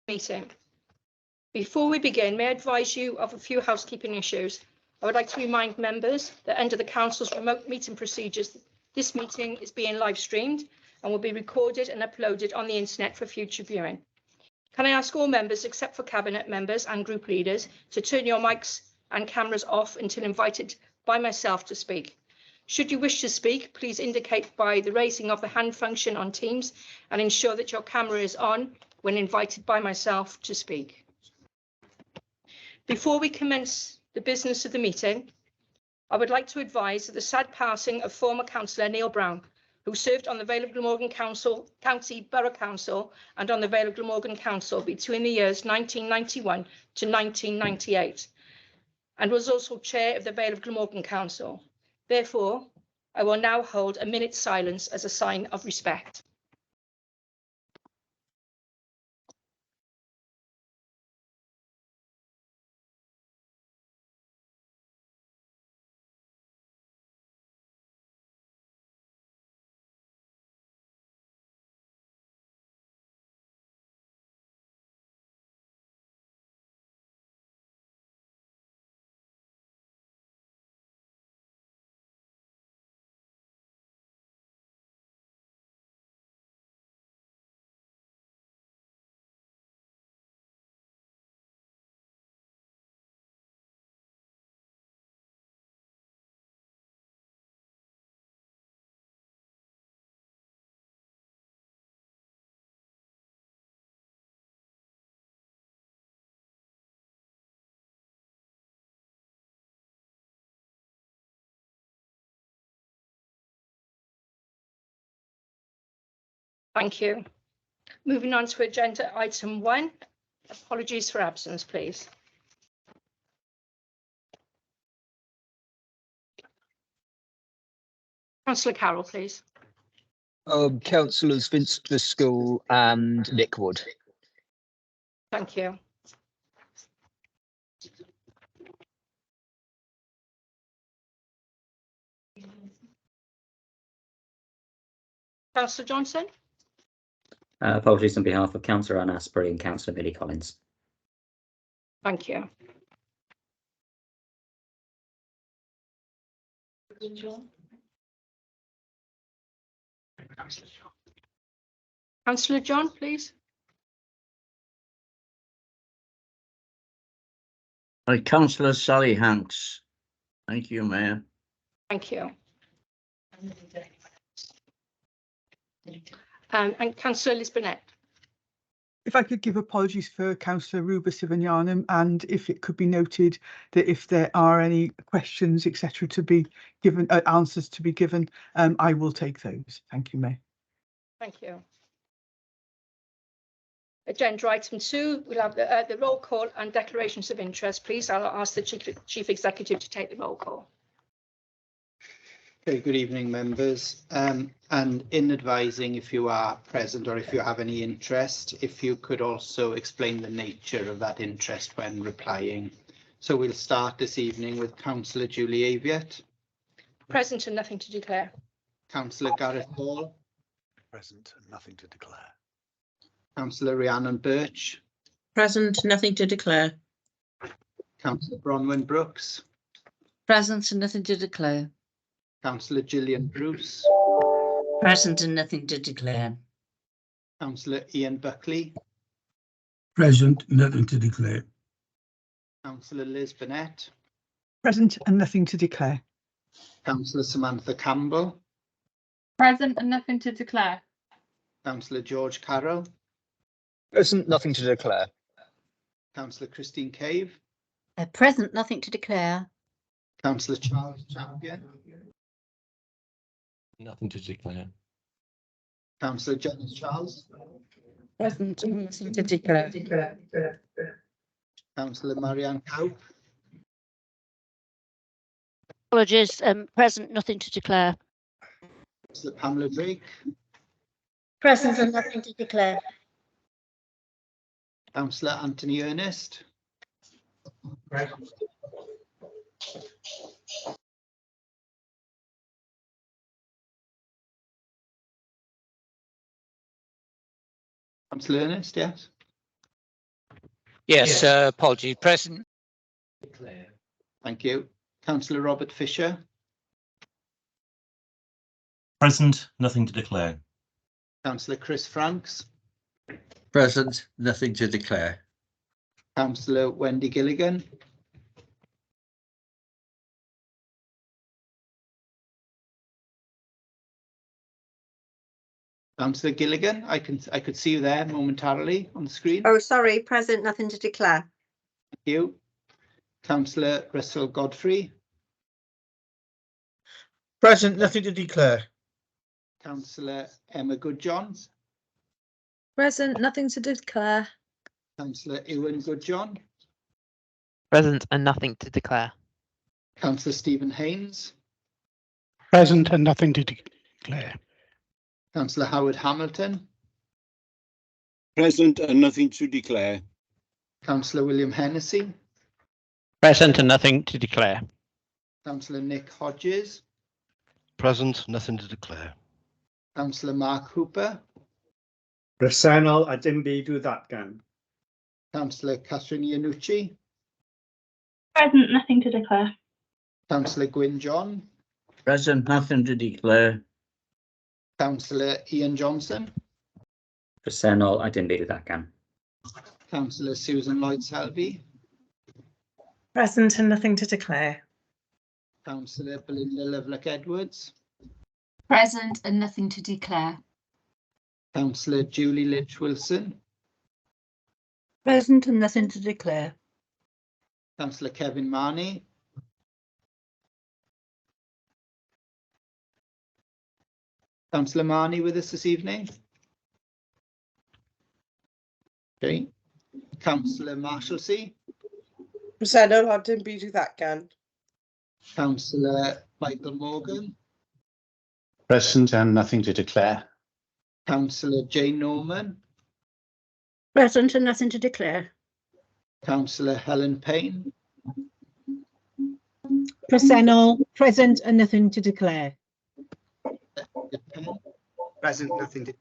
Meeting. Before we begin, may I advise you of a few housekeeping issues. I would like to remind members that under the Council's remote meeting procedures, this meeting is being live streamed and will be recorded and uploaded on the internet for future viewing. Can I ask all members, except for Cabinet members and group leaders, to turn your mics and cameras off until invited by myself to speak. Should you wish to speak, please indicate by the raising of the hand function on Teams and ensure that your camera is on when invited by myself to speak. Before we commence the business of the meeting, I would like to advise of the sad passing of former Councillor Neil Brown, who served on the Vale of Glamorgan County Borough Council and on the Vale of Glamorgan Council between the years 1991 to 1998, and was also chair of the Vale of Glamorgan Council. Therefore, I will now hold a minute's silence as a sign of respect. Thank you. Moving on to agenda item 1. Apologies for absence, please. Councillor Carroll, please. Councillors Vince Driscoll and Nick Wood. Thank you. Councillor Johnson. Apologies on behalf of Councillor Anne Asprey and Councillor Billy Collins. Thank you. Councillor John, please. Councillor Sally Hanks. Thank you, Mayor. Thank you. And Councillor Lisbonette. If I could give apologies for Councillor Ruba Sivanyanam, and if it could be noted that if there are any questions, etc., to be given, answers to be given, I will take those. Thank you, Mayor. Thank you. Agenda item 2, we'll have the roll call and declarations of interest. Please, I'll ask the Chief Executive to take the roll call. Okay, good evening, members. And in advising, if you are present or if you have any interest, if you could also explain the nature of that interest when replying. So we'll start this evening with Councillor Julie Aviat. Present and nothing to declare. Councillor Gareth Hall. Present and nothing to declare. Councillor Rhiannon Birch. Present, nothing to declare. Councillor Bronwyn Brooks. Present and nothing to declare. Councillor Gillian Bruce. Present and nothing to declare. Councillor Ian Buckley. Present, nothing to declare. Councillor Liz Burnett. Present and nothing to declare. Councillor Samantha Campbell. Present and nothing to declare. Councillor George Carroll. Present, nothing to declare. Councillor Christine Cave. Present, nothing to declare. Councillor Charles Champion. Nothing to declare. Councillor Janice Charles. Present and nothing to declare. Councillor Marianne Cow. Apologies, present, nothing to declare. Councillor Pamela Drake. Present and nothing to declare. Councillor Anthony Ernest. Councillor Ernest, yes. Yes, apologies. Present. Thank you. Councillor Robert Fisher. Present, nothing to declare. Councillor Chris Franks. Present, nothing to declare. Councillor Wendy Gilligan. Councillor Gilligan, I could see you there momentarily on the screen. Oh, sorry, present, nothing to declare. Thank you. Councillor Russell Godfrey. Present, nothing to declare. Councillor Emma Goodjohn. Present, nothing to declare. Councillor Ewan Goodjohn. Present and nothing to declare. Councillor Stephen Haynes. Present and nothing to declare. Councillor Howard Hamilton. Present and nothing to declare. Councillor William Hennessy. Present and nothing to declare. Councillor Nick Hodges. Present, nothing to declare. Councillor Mark Hooper. Presennol a dim byd i'w ddatgan. Councillor Catherine Iannucci. Present, nothing to declare. Councillor Gwyn John. Present, nothing to declare. Councillor Ian Johnson. Presennol a dim byd i'w ddatgan. Councillor Susan Lloyd Selby. Present and nothing to declare. Councillor Belinda Lovelock Edwards. Present and nothing to declare. Councillor Julie Lynch Wilson. Present and nothing to declare. Councillor Kevin Marnie. Councillor Marnie with us this evening. Okay. Councillor Marshalsea. Presennol a dim byd i'w ddatgan. Councillor Michael Morgan. Present and nothing to declare. Councillor Jane Norman. Present and nothing to declare. Councillor Helen Payne. Presennol, present and nothing to declare. Present, nothing to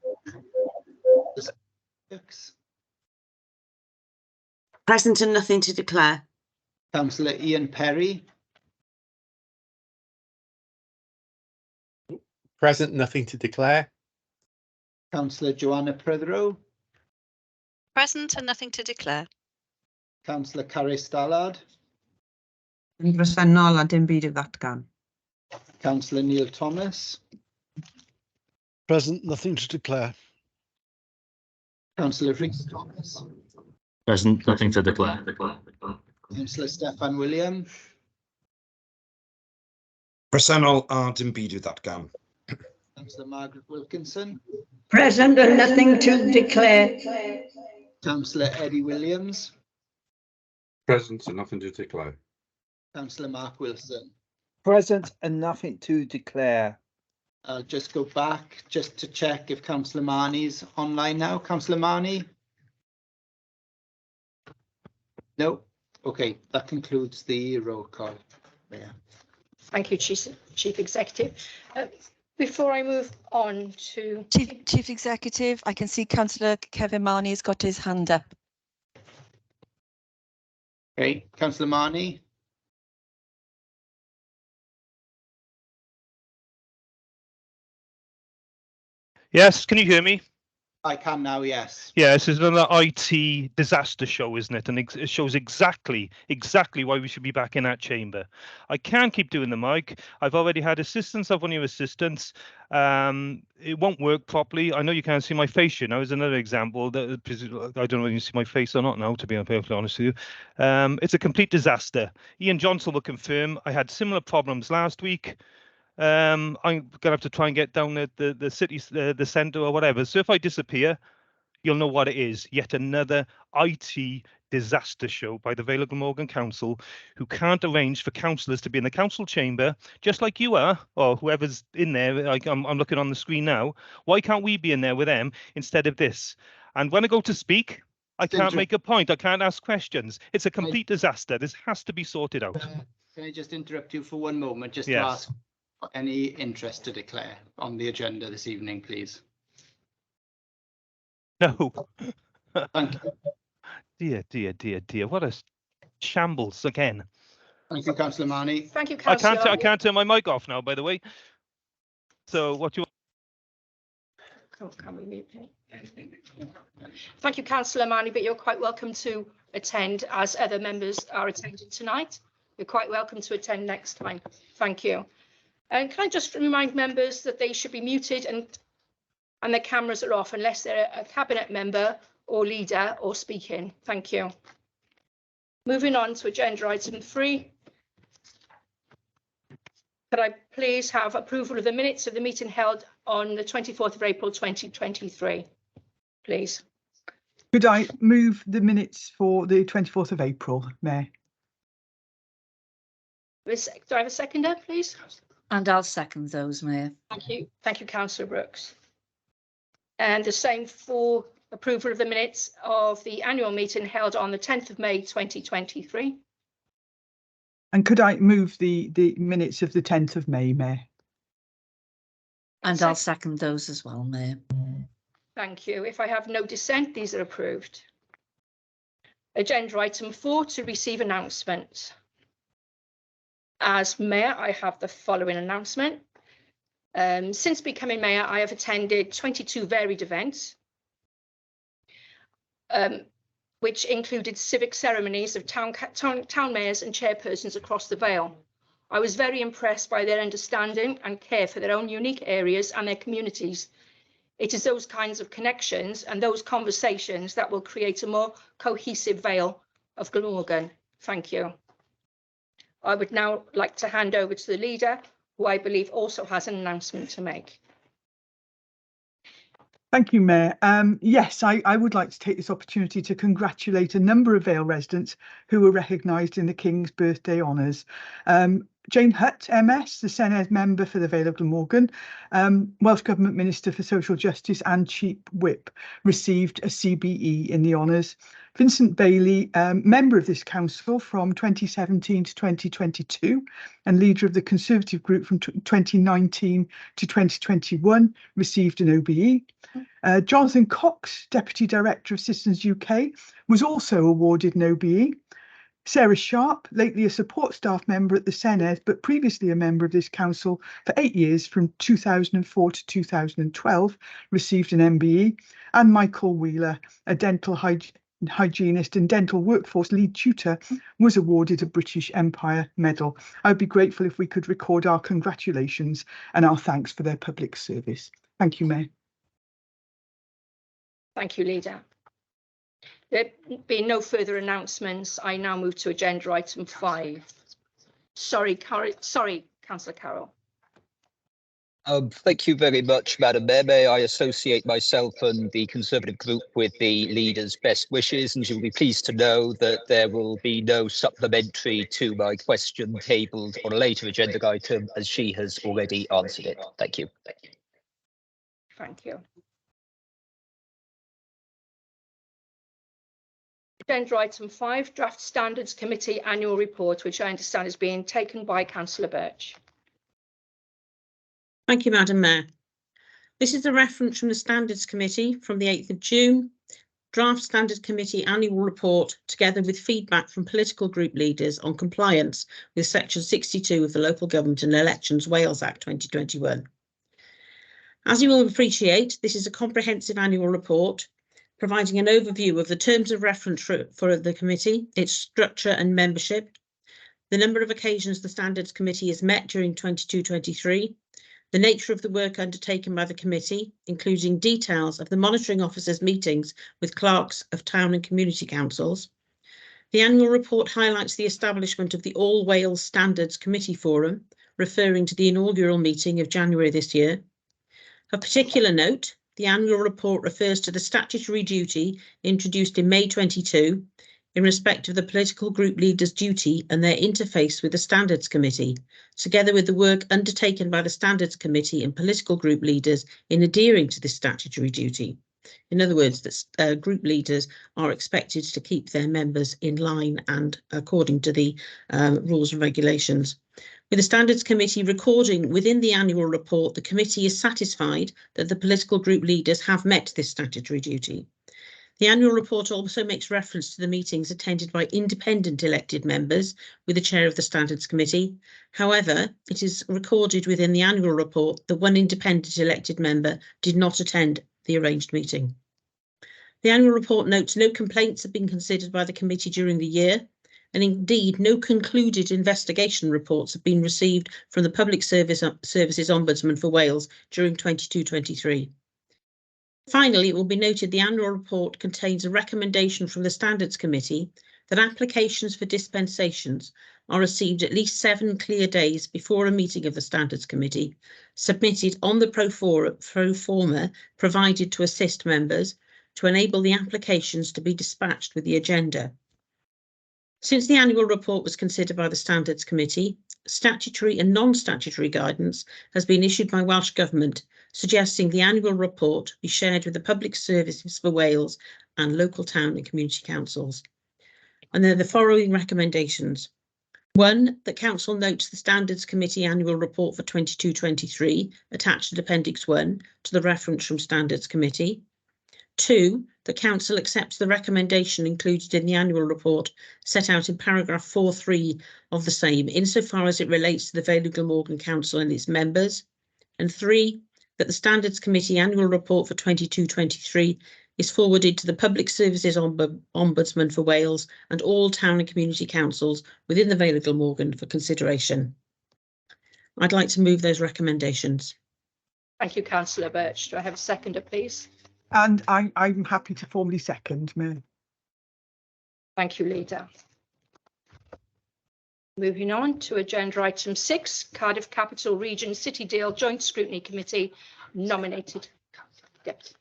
Present and nothing to declare. Councillor Ian Perry. Present, nothing to declare. Councillor Joanna Prothero. Present and nothing to declare. Councillor Carrie Stallard. Presennol a dim byd i'w ddatgan. Councillor Neil Thomas. Present, nothing to declare. Councillor Rhys Thomas. Present, nothing to declare. Councillor Steffan William. Presennol a dim byd i'w ddatgan. Councillor Margaret Wilkinson. Present and nothing to declare. Councillor Eddie Williams. Present and nothing to declare. Councillor Mark Wilson. Present and nothing to declare. I'll just go back just to check if Councillor Marnie's online now. Councillor Marnie? No? Okay, that concludes the roll call. Yeah. Thank you, Chief Executive. Before I move on to... Chief Executive, I can see Councillor Kevin Marnie has got his hand up. Okay, Councillor Marnie? Yes, can you hear me? I can now, yes. Yeah, this is another IT disaster show, isn't it? And it shows exactly why we should be back in that chamber. I can't keep doing the mic. I've already had assistance of one of your assistants. It won't work properly. I know you can't see my face, you know, is another example. I don't know if you see my face or not now, to be perfectly honest with you. It's a complete disaster. Ian Johnson will confirm. I had similar problems last week. I'm gonna have to try and get down at the city, the centre or whatever. So if I disappear, you'll know what it is. Yet another IT disaster show by the Vale Glamorgan Council, who can't arrange for councillors to be in the council chamber, just like you are, or whoever's in there. Like I'm looking on the screen now. Why can't we be in there with them instead of this? And when I go to speak, I can't make a point. I can't ask questions. It's a complete disaster. This has to be sorted out. Can I just interrupt you for one moment, just to Yes. ask any interest to declare on the agenda this evening, please? No. Thank you. Dear, dear, dear, dear. What a shambles again. Thank you, Councillor Marnie. Thank you, I Councillor. can't turn my mic off now, by the way. So what you Can we mute him? Thank you, Councillor Manny, but you're quite welcome to attend as other members are attending tonight. You're quite welcome to attend next time. Thank you. And can I just remind members that they should be muted and their cameras are off unless they're a cabinet member or leader or speaking. Thank you. Moving on to agenda item 3. Could I please have approval of the minutes of the meeting held on the 24th of April 2023, please? Could I move the minutes for the 24th of April, Mayor? Do I have a seconder, please? And I'll second those, Mayor. Thank you. Thank you, Councillor Brooks. And the same for approval of the minutes of the annual meeting held on the 10th of May 2023. And could I move the minutes of the 10th of May, Mayor? And I'll second those as well, Mayor. Thank you. If I have no dissent, these are approved. Agenda item 4, to receive announcements. As Mayor, I have the following announcement. Since becoming Mayor, I have attended 22 varied events, which included civic ceremonies of town mayors and chairpersons across the Vale. I was very impressed by their understanding and care for their own unique areas and their communities. It is those kinds of connections and those conversations that will create a more cohesive Vale of Glamorgan. Thank you. I would now like to hand over to the leader, who I believe also has an announcement to make. Thank you, Mayor. Yes, I would like to take this opportunity to congratulate a number of Vale residents who were recognised in the King's Birthday Honours. Jane Hutt, MS, the Senedd member for the Vale of Glamorgan, Welsh Government Minister for Social Justice and Chief Whip, received a CBE in the honours. Vincent Bailey, member of this council from 2017 to 2022 and leader of the Conservative group from 2019 to 2021, received an OBE. Jonathan Cox, Deputy Director of Citizens UK, was also awarded an OBE. Sarah Sharp, lately a support staff member at the Senedd, but previously a member of this council for 8 years from 2004 to 2012, received an MBE. And Michael Wheeler, a dental hygienist and dental workforce lead tutor, was awarded a British Empire Medal. I'd be grateful if we could record our congratulations and our thanks for their public service. Thank you, Mayor. Thank you, Leader. There being no further announcements, I now move to agenda item 5. Sorry, Councillor Carroll. Thank you very much, Madam Mayor. May I associate myself and the Conservative group with the leader's best wishes, and you'll be pleased to know that there will be no supplementary to my question tabled on a later agenda item, as she has already answered it. Thank you. Thank you. Agenda item 5, Draft Standards Committee Annual Report, which I understand is being taken by Councillor Birch. Thank you, Madam Mayor. This is a reference from the Standards Committee from the 8th of June. Draft Standards Committee Annual Report, together with feedback from political group leaders on compliance with Section 62 of the Local Government and Elections Wales Act 2021. As you will appreciate, this is a comprehensive annual report, providing an overview of the terms of reference for the committee, its structure and membership, the number of occasions the Standards Committee has met during 22-23, the nature of the work undertaken by the committee, including details of the monitoring officers' meetings with clerks of town and community councils. The annual report highlights the establishment of the All Wales Standards Committee Forum, referring to the inaugural meeting of January this year. Of particular note, the annual report refers to the statutory duty introduced in May 22 in respect of the political group leaders' duty and their interface with the Standards Committee, together with the work undertaken by the Standards Committee and political group leaders in adhering to this statutory duty. In other words, that group leaders are expected to keep their members in line and according to the rules and regulations. With the Standards Committee recording within the annual report, the committee is satisfied that the political group leaders have met this statutory duty. The annual report also makes reference to the meetings attended by independent elected members with the chair of the Standards Committee. However, it is recorded within the annual report that one independent elected member did not attend the arranged meeting. The annual report notes no complaints have been considered by the committee during the year, and indeed no concluded investigation reports have been received from the Public Services Ombudsman for Wales during 22-23. Finally, it will be noted the annual report contains a recommendation from the Standards Committee that applications for dispensations are received at least 7 clear days before a meeting of the Standards Committee, submitted on the pro forma provided to assist members to enable the applications to be dispatched with the agenda. Since the annual report was considered by the Standards Committee, statutory and non-statutory guidance has been issued by Welsh Government, suggesting the annual report be shared with the Public Services for Wales and local town and community councils. And they're the following recommendations. 1, that Council notes the Standards Committee annual report for 22-23 attached at Appendix 1 to the reference from Standards Committee. 2, the Council accepts the recommendation included in the annual report set out in paragraph 4.3 of the same, insofar as it relates to the Vale Glamorgan Council and its members. And 3, that the Standards Committee annual report for 22-23 is forwarded to the Public Services Ombudsman for Wales and all town and community councils within the Vale Glamorgan for consideration. I'd like to move those recommendations. Thank you, Councillor Birch. Do I have a seconder, please? And I'm happy to formally second, Mayor. Thank you, Leader. Moving on to agenda item 6, Cardiff Capital Region City Deal Joint Scrutiny Committee nominated deputy.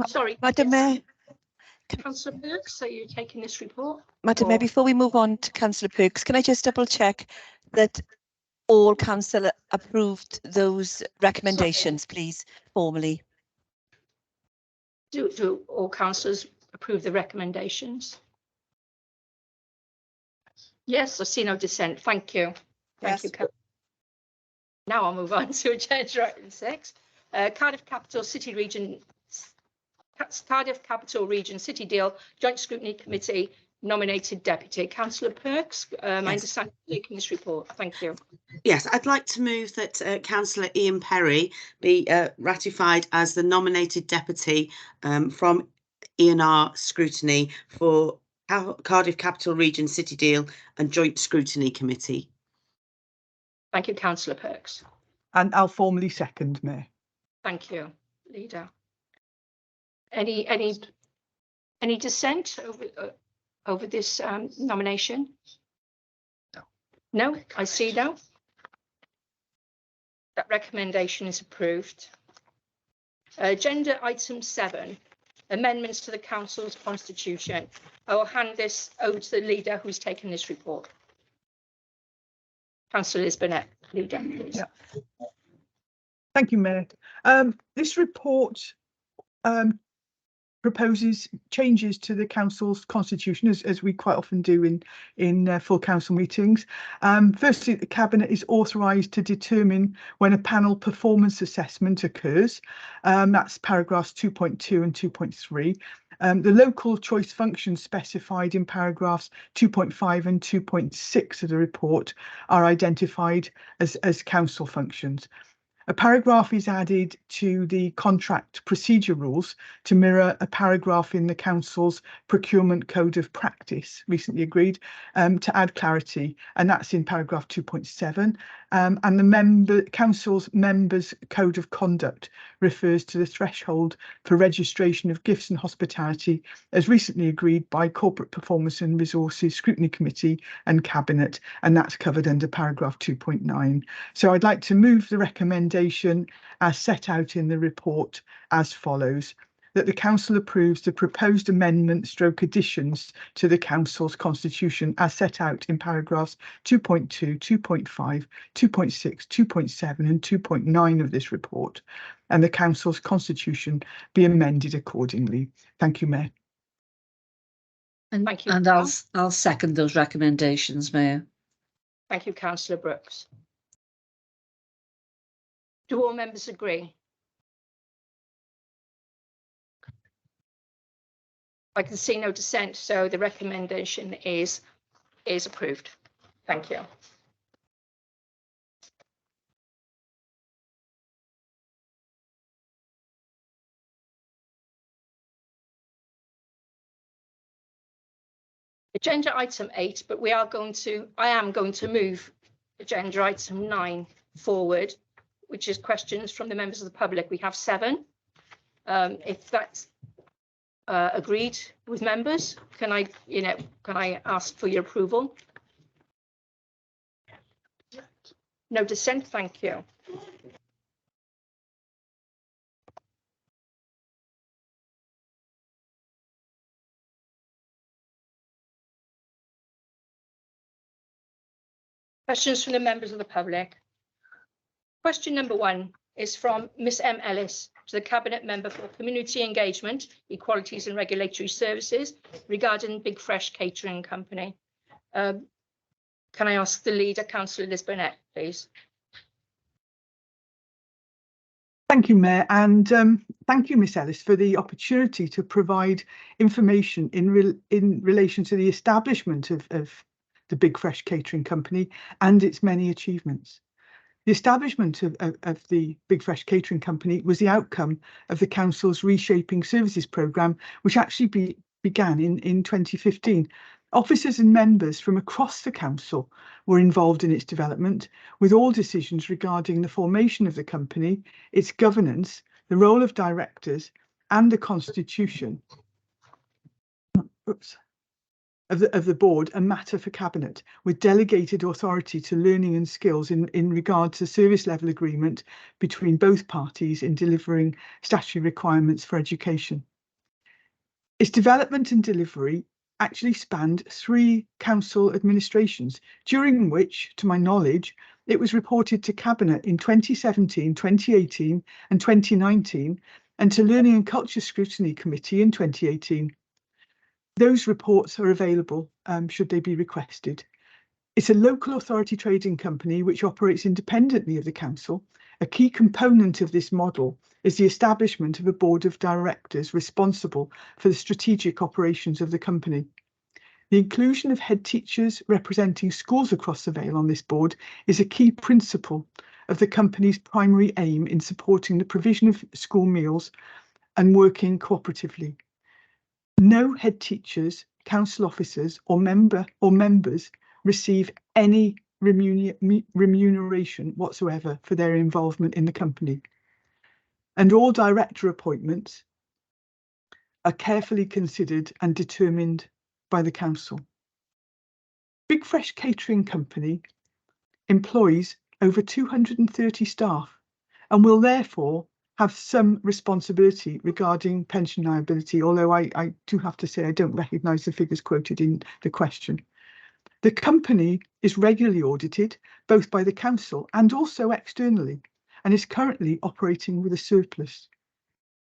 Sorry, Madam Mayor. Councillor Perks, are you taking this report? Madam Mayor, before we move on to Councillor Perks, can I just double check that all council approved those recommendations, please, formally? Do all councillors approve the recommendations? Yes, I see no dissent. Thank you. Thank you. Now I'll move on to agenda item 6. Cardiff Capital Region City Deal Joint Scrutiny Committee nominated deputy. Councillor Perks, I understand you're taking this report. Thank you. Yes, I'd like to move that Councillor Ian Perry be ratified as the nominated deputy from E&R Scrutiny for Cardiff Capital Region City Deal and Joint Scrutiny Committee. Thank you, Councillor Perks. And I'll formally second, Mayor. Thank you, Leader. Any dissent over this nomination? No, I see no. That recommendation is approved. Agenda item 7, amendments to the Council's Constitution. I will hand this over to the Leader who's taken this report. Councillor Lisbonette, Leader, please. Yeah. Thank you, Mayor. This report proposes changes to the council's constitution, as we quite often do in full council meetings. Firstly, the cabinet is authorised to determine when a panel performance assessment occurs. That's paragraphs 2.2 and 2.3. The local choice functions specified in paragraphs 2.5 and 2.6 of the report are identified as council functions. A paragraph is added to the contract procedure rules to mirror a paragraph in the Council's Procurement Code of Practice, recently agreed, to add clarity, and that's in paragraph 2.7. And the Council's Members' Code of Conduct refers to the threshold for registration of gifts and hospitality, as recently agreed by Corporate Performance and Resources Scrutiny Committee and Cabinet, and that's covered under paragraph 2.9. So I'd like to move the recommendation as set out in the report as follows: that the Council approves the proposed amendment / additions to the Council's Constitution as set out in paragraphs 2.2, 2.5, 2.6, 2.7 and 2.9 of this report, and the Council's Constitution be amended accordingly. Thank you, Mayor. And, thank you. And I'll second those recommendations, Mayor. Thank you, Councillor Brooks. Do all members agree? I can see no dissent, so the recommendation is approved. Thank you. Agenda item 8, but I am going to move agenda item 9 forward, which is questions from the members of the public. We have 7. If that's agreed with members, can I ask for your approval? No dissent, thank you. Questions from the members of the public. Question number 1 is from Miss M. Ellis to the Cabinet Member for Community Engagement, Equalities and Regulatory Services regarding Big Fresh Catering Company. Can I ask the leader, Councillor Liz Burnett, please? Thank you, Mayor, and thank you, Miss Ellis, for the opportunity to provide information in relation to the establishment of the Big Fresh Catering Company and its many achievements. The establishment of the Big Fresh Catering Company was the outcome of the Council's Reshaping Services programme, which actually began in 2015. Officers and members from across the Council were involved in its development, with all decisions regarding the formation of the company, its governance, the role of directors and the constitution of the board a matter for Cabinet, with delegated authority to learning and skills in regard to service level agreement between both parties in delivering statutory requirements for education. Its development and delivery actually spanned 3 council administrations, during which, to my knowledge, it was reported to Cabinet in 2017, 2018 and 2019, and to Learning and Culture Scrutiny Committee in 2018. Those reports are available should they be requested. It's a local authority trading company which operates independently of the council. A key component of this model is the establishment of a board of directors responsible for the strategic operations of the company. The inclusion of head teachers representing schools across the Vale on this board is a key principle of the company's primary aim in supporting the provision of school meals and working cooperatively. No head teachers, council officers or members receive any remuneration whatsoever for their involvement in the company. And all director appointments are carefully considered and determined by the council. Big Fresh Catering Company employs over 230 staff and will therefore have some responsibility regarding pension liability, although I do have to say I don't recognise the figures quoted in the question. The company is regularly audited, both by the council and also externally, and is currently operating with a surplus.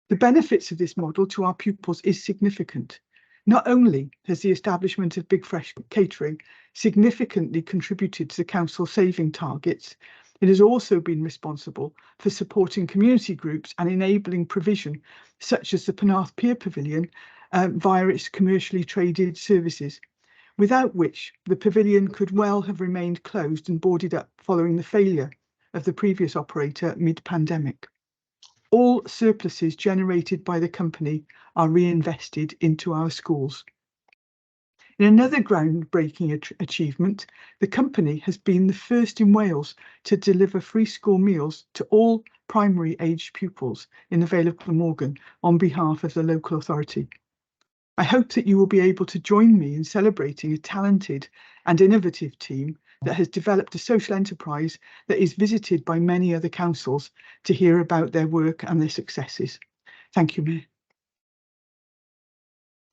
The benefits of this model to our pupils is significant. Not only has the establishment of Big Fresh Catering significantly contributed to the council saving targets, it has also been responsible for supporting community groups and enabling provision, such as the Penarth Pier Pavilion, via its commercially traded services, without which the pavilion could well have remained closed and boarded up following the failure of the previous operator mid-pandemic. All surpluses generated by the company are reinvested into our schools. In another groundbreaking achievement, the company has been the first in Wales to deliver free school meals to all primary aged pupils in the Vale of Glamorgan on behalf of the local authority. I hope that you will be able to join me in celebrating a talented and innovative team that has developed a social enterprise that is visited by many other councils to hear about their work and their successes. Thank you, Mayor.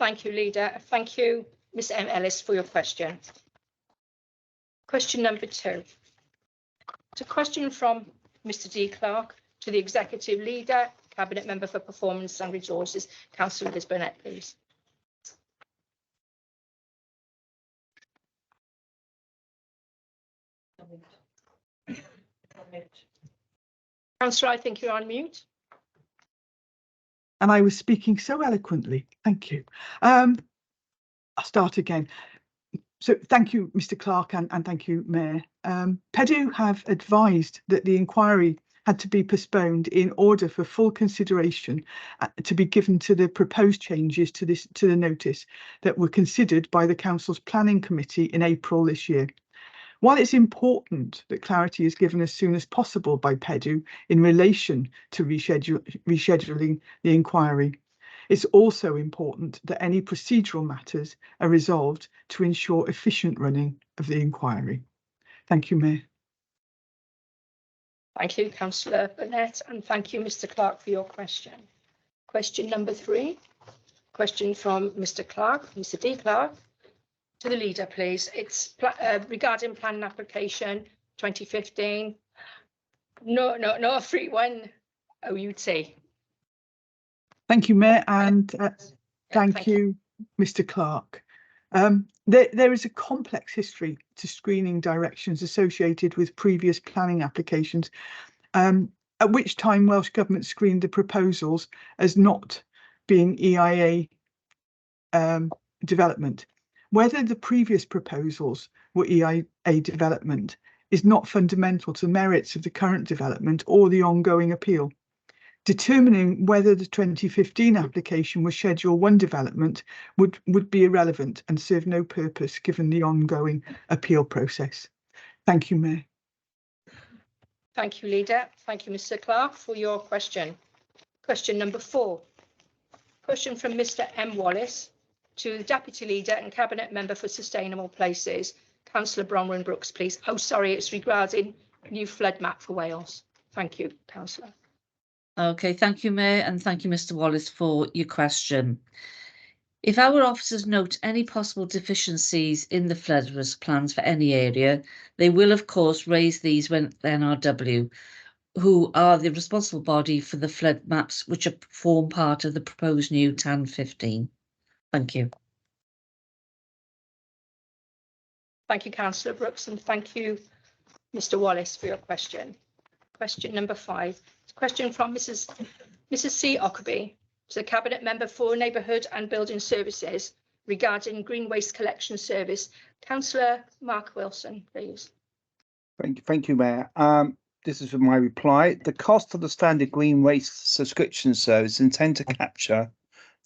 Thank you, Leader. Thank you, Ms M. Ellis, for your question. Question number 2. It's a question from Mr D. Clark to the Executive Leader, Cabinet Member for Performance and Resources, Councillor Liz Burnett, please. Councillor, I think you're on mute. and I was speaking so eloquently. Thank you. I'll start again. So thank you, Mr. Clark, and thank you, Mayor. PEDU have advised that the inquiry had to be postponed in order for full consideration to be given to the proposed changes to the notice that were considered by the Council's Planning Committee in April this year. While it's important that clarity is given as soon as possible by PEDU in relation to rescheduling the inquiry, it's also important that any procedural matters are resolved to ensure efficient running of the inquiry. Thank you, Mayor. Thank you, Councillor Burnett, and thank you, Mr. Clark, for your question. Question number 3, question from Mr. Clark, Mr. D. Clark, to the leader, please. It's regarding planning application 2015. No, 31 OUT. Thank you, Mayor, and thank you, Mr. Clark. There is a complex history to screening directions associated with previous planning applications, at which time Welsh Government screened the proposals as not being EIA development. Whether the previous proposals were EIA development is not fundamental to the merits of the current development or the ongoing appeal. Determining whether the 2015 application was Schedule 1 development would be irrelevant and serve no purpose given the ongoing appeal process. Thank you, Mayor. Thank you, Leader. Thank you, Mr. Clark, for your question. Question number 4. Question from Mr. M. Wallace to the Deputy Leader and Cabinet Member for Sustainable Places, Councillor Bronwyn Brooks, please. Oh, sorry, it's regarding new flood map for Wales. Thank you, Councillor. Okay, thank you, Mayor, and thank you, Mr. Wallace, for your question. If our officers note any possible deficiencies in the flood risk plans for any area, they will, of course, raise these with NRW, who are the responsible body for the flood maps which form part of the proposed new TAN 15. Thank you. Thank you, Councillor Brooks, and thank you, Mr. Wallace, for your question. Question number 5. It's a question from Mrs. C. Ockerby to the Cabinet Member for Neighbourhood and Building Services regarding Green Waste Collection Service. Councillor Mark Wilson, please. Thank you, Mayor. This is for my reply. The cost of the standard green waste subscription service intend to capture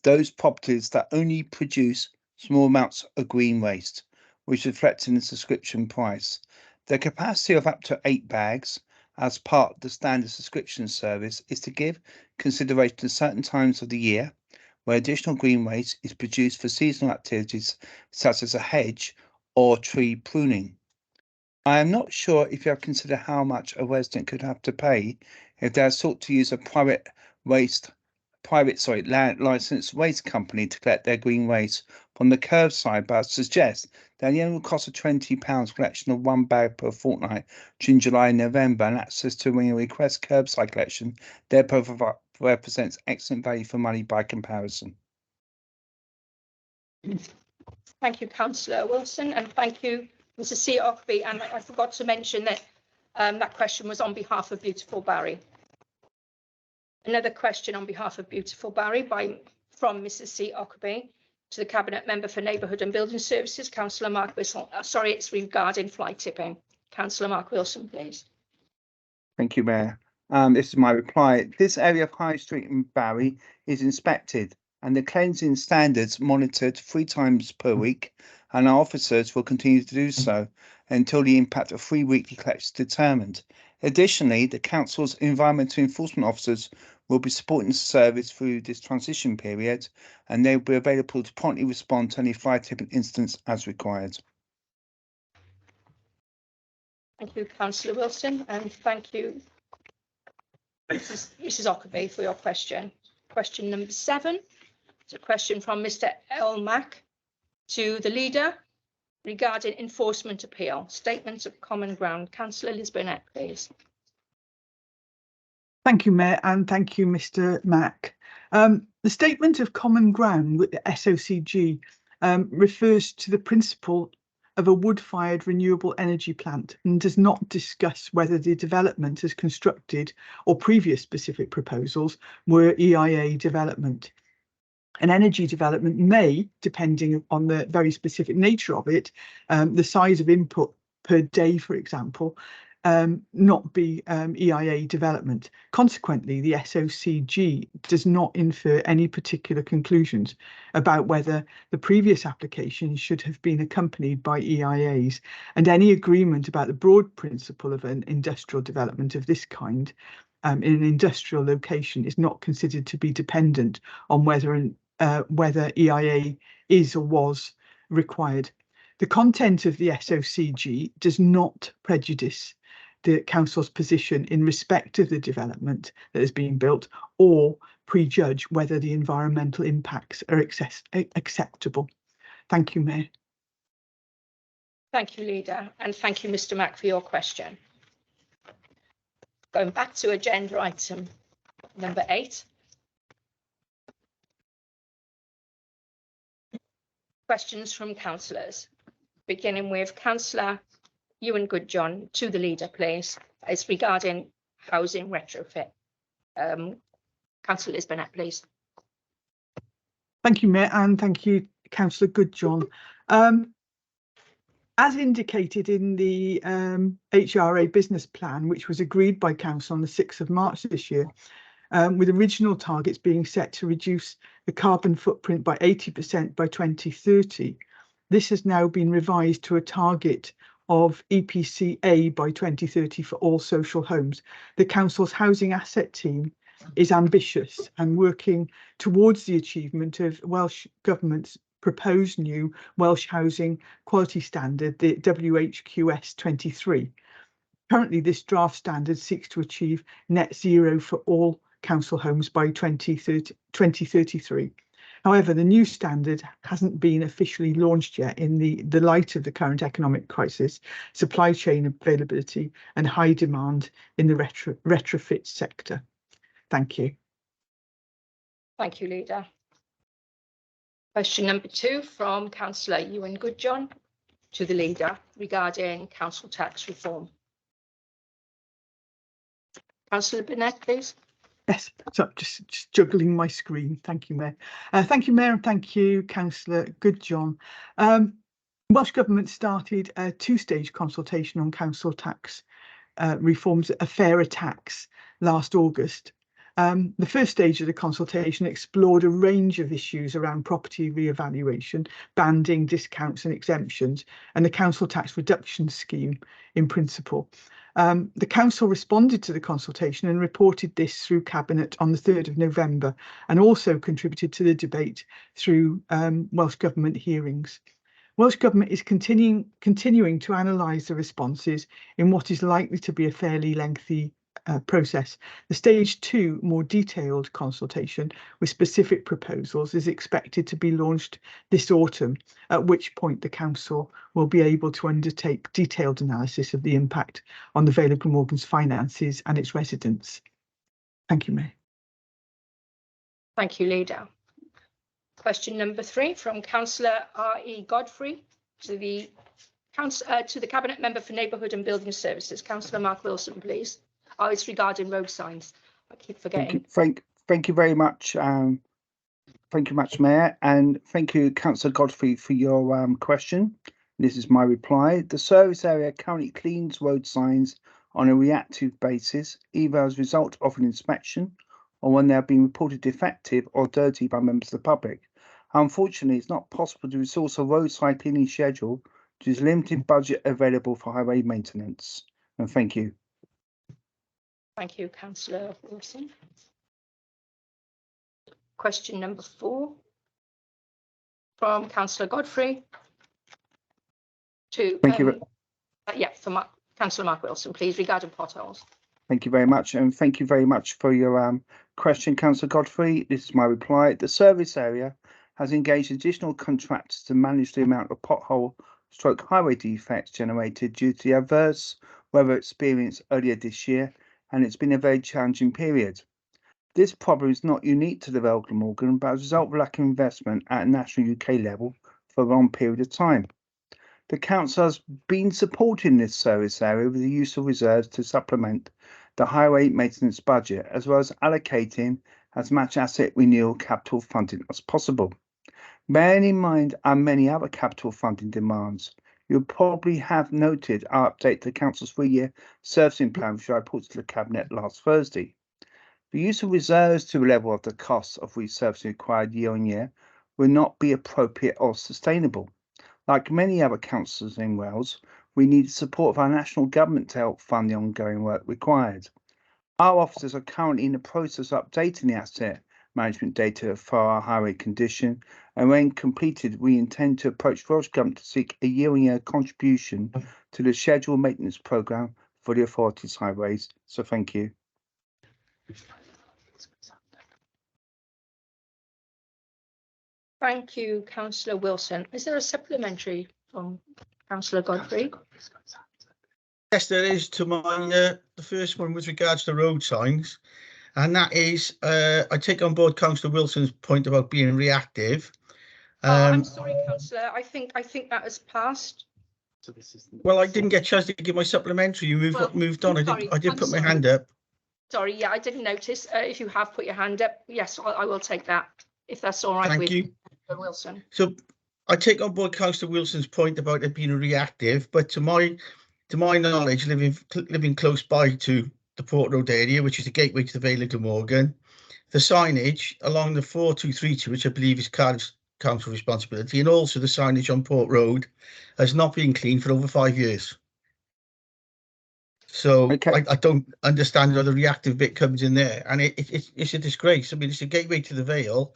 those properties that only produce small amounts of green waste, which reflects in the subscription price. The capacity of up to 8 bags as part of the standard subscription service is to give consideration to certain times of the year where additional green waste is produced for seasonal activities such as a hedge or tree pruning. I am not sure if you have considered how much a resident could have to pay if they are sought to use a land licensed waste company to collect their green waste from the curbside, but I suggest that the annual cost of £20 collection of 1 bag per fortnight during July and November and access to when you request curbside collection therefore represents excellent value for money by comparison. Thank you, Councillor Wilson, and thank you, Mrs. C. Ockerby. And I forgot to mention that that question was on behalf of Beautiful Barry. Another question on behalf of Beautiful Barry from Mrs. C. Ockerby to the Cabinet Member for Neighbourhood and Building Services, Councillor Mark Wilson. Sorry, it's regarding fly tipping. Councillor Mark Wilson, please. Thank you, Mayor. This is my reply. This area of High Street in Barry is inspected and the cleansing standards monitored 3 times per week, and our officers will continue to do so until the impact of 3 weekly collections is determined. Additionally, the Council's environmental enforcement officers will be supporting the service through this transition period, and they will be available to promptly respond to any fly tipping incidents as required. Thank you, Councillor Wilson, and thank you, Mrs. Ockerby, for your question. Question number 7. It's a question from Mr. Elmack to the Leader regarding enforcement appeal. Statements of common ground. Councillor Liz Burnett, please. Thank you, Mayor, and thank you, Mr. Mack. The statement of common ground with the SOCG refers to the principle of a wood-fired renewable energy plant and does not discuss whether the development as constructed or previous specific proposals were EIA development. An energy development may, depending on the very specific nature of it, the size of input per day, for example, not be EIA development. Consequently, the SOCG does not infer any particular conclusions about whether the previous application should have been accompanied by EIAs, and any agreement about the broad principle of an industrial development of this kind in an industrial location is not considered to be dependent on whether EIA is or was required. The content of the SOCG does not prejudice the council's position in respect of the development that is being built or prejudge whether the environmental impacts are acceptable. Thank you, Mayor. Thank you, Leader, and thank you, Mr. Mack, for your question. Going back to agenda item number 8. Questions from councillors, beginning with Councillor Ewan Goodjohn to the Leader, please. It's regarding housing retrofit. Councillor Liz Bennett, please. Thank you, Mayor, and thank you, Councillor Goodjohn. As indicated in the HRA business plan, which was agreed by Council on the 6th of March this year, with original targets being set to reduce the carbon footprint by 80% by 2030, this has now been revised to a target of EPC A by 2030 for all social homes. The Council's housing asset team is ambitious and working towards the achievement of Welsh Government's proposed new Welsh Housing Quality Standard, the WHQS 23. Currently, this draft standard seeks to achieve net zero for all council homes by 2033. However, the new standard hasn't been officially launched yet in the light of the current economic crisis, supply chain availability and high demand in the retrofit sector. Thank you. Thank you, Leader. Question number 2 from Councillor Ewan Goodjohn to the Leader regarding council tax reform. Councillor Bennett, please. Yes, so just juggling my screen. Thank you, Mayor. Thank you, Mayor, and thank you, Councillor Goodjohn. Welsh Government started a 2-stage consultation on council tax reforms, a fairer tax, last August. The first stage of the consultation explored a range of issues around property re-evaluation, banding, discounts and exemptions, and the council tax reduction scheme in principle. The council responded to the consultation and reported this through Cabinet on the 3rd of November and also contributed to the debate through Welsh Government hearings. Welsh Government is continuing to analyse the responses in what is likely to be a fairly lengthy process. The stage 2 more detailed consultation with specific proposals is expected to be launched this autumn, at which point the council will be able to undertake detailed analysis of the impact on the Vale of Glamorgan's finances and its residents. Thank you, Mayor. Thank you, Leader. Question number 3 from Councillor R.E. Godfrey to the Cabinet Member for Neighbourhood and Building Services. Councillor Mark Wilson, please. Oh, it's regarding road signs. I keep forgetting. Thank you very much. Thank you much, Mayor, and thank you, Councillor Godfrey, for your question. This is my reply. The service area currently cleans road signs on a reactive basis, either as a result of an inspection or when they have been reported defective or dirty by members of the public. Unfortunately, it's not possible to resource a roadside cleaning schedule due to limited budget available for highway maintenance. And thank you. Thank you, Councillor Wilson. Question number 4 from Councillor Godfrey to Councillor Mark Wilson, please, regarding potholes. Thank you very much, and thank you very much for your question, Councillor Godfrey. This is my reply. The service area has engaged additional contractors to manage the amount of pothole/highway defects generated due to the adverse weather experienced earlier this year, and it's been a very challenging period. This problem is not unique to the Vale of Glamorgan, but as a result of lack of investment at a national UK level for a long period of time. The council has been supporting this service area with the use of reserves to supplement the highway maintenance budget, as well as allocating as much asset renewal capital funding as possible. Bearing in mind our many other capital funding demands, you'll probably have noted our update to the council's 3-year servicing plan, which I reported to the cabinet last Thursday. The use of reserves to the level of the costs of resurfacing required year on year will not be appropriate or sustainable. Like many other councils in Wales, we need the support of our national government to help fund the ongoing work required. Our officers are currently in the process of updating the asset management data for our highway condition, and when completed, we intend to approach Welsh Government to seek a year-on-year contribution to the scheduled maintenance programme for the authority's highways. So thank you. Thank you, Councillor Wilson. Is there a supplementary from Councillor Godfrey? Yes, there is. To my the first one with regards to road signs, and that is I take on board Councillor Wilson's point about being reactive. I'm sorry, Councillor. I think that has passed. Well, I didn't get a chance to give my supplementary. You moved on. I did put my hand up. Sorry, yeah, I didn't notice. If you have put your hand up, yes, I will take that, if that's all right with you, Wilson. So I take on board Councillor Wilson's point about it being reactive, but to my knowledge, living close by to the Port Road area, which is the gateway to the Vale of Glamorgan, the signage along the 4232, which I believe is Cardiff's council responsibility, and also the signage on Port Road, has not been cleaned for over 5 years. So I don't understand how the reactive bit comes in there, and it's a disgrace. I mean, it's a gateway to the Vale,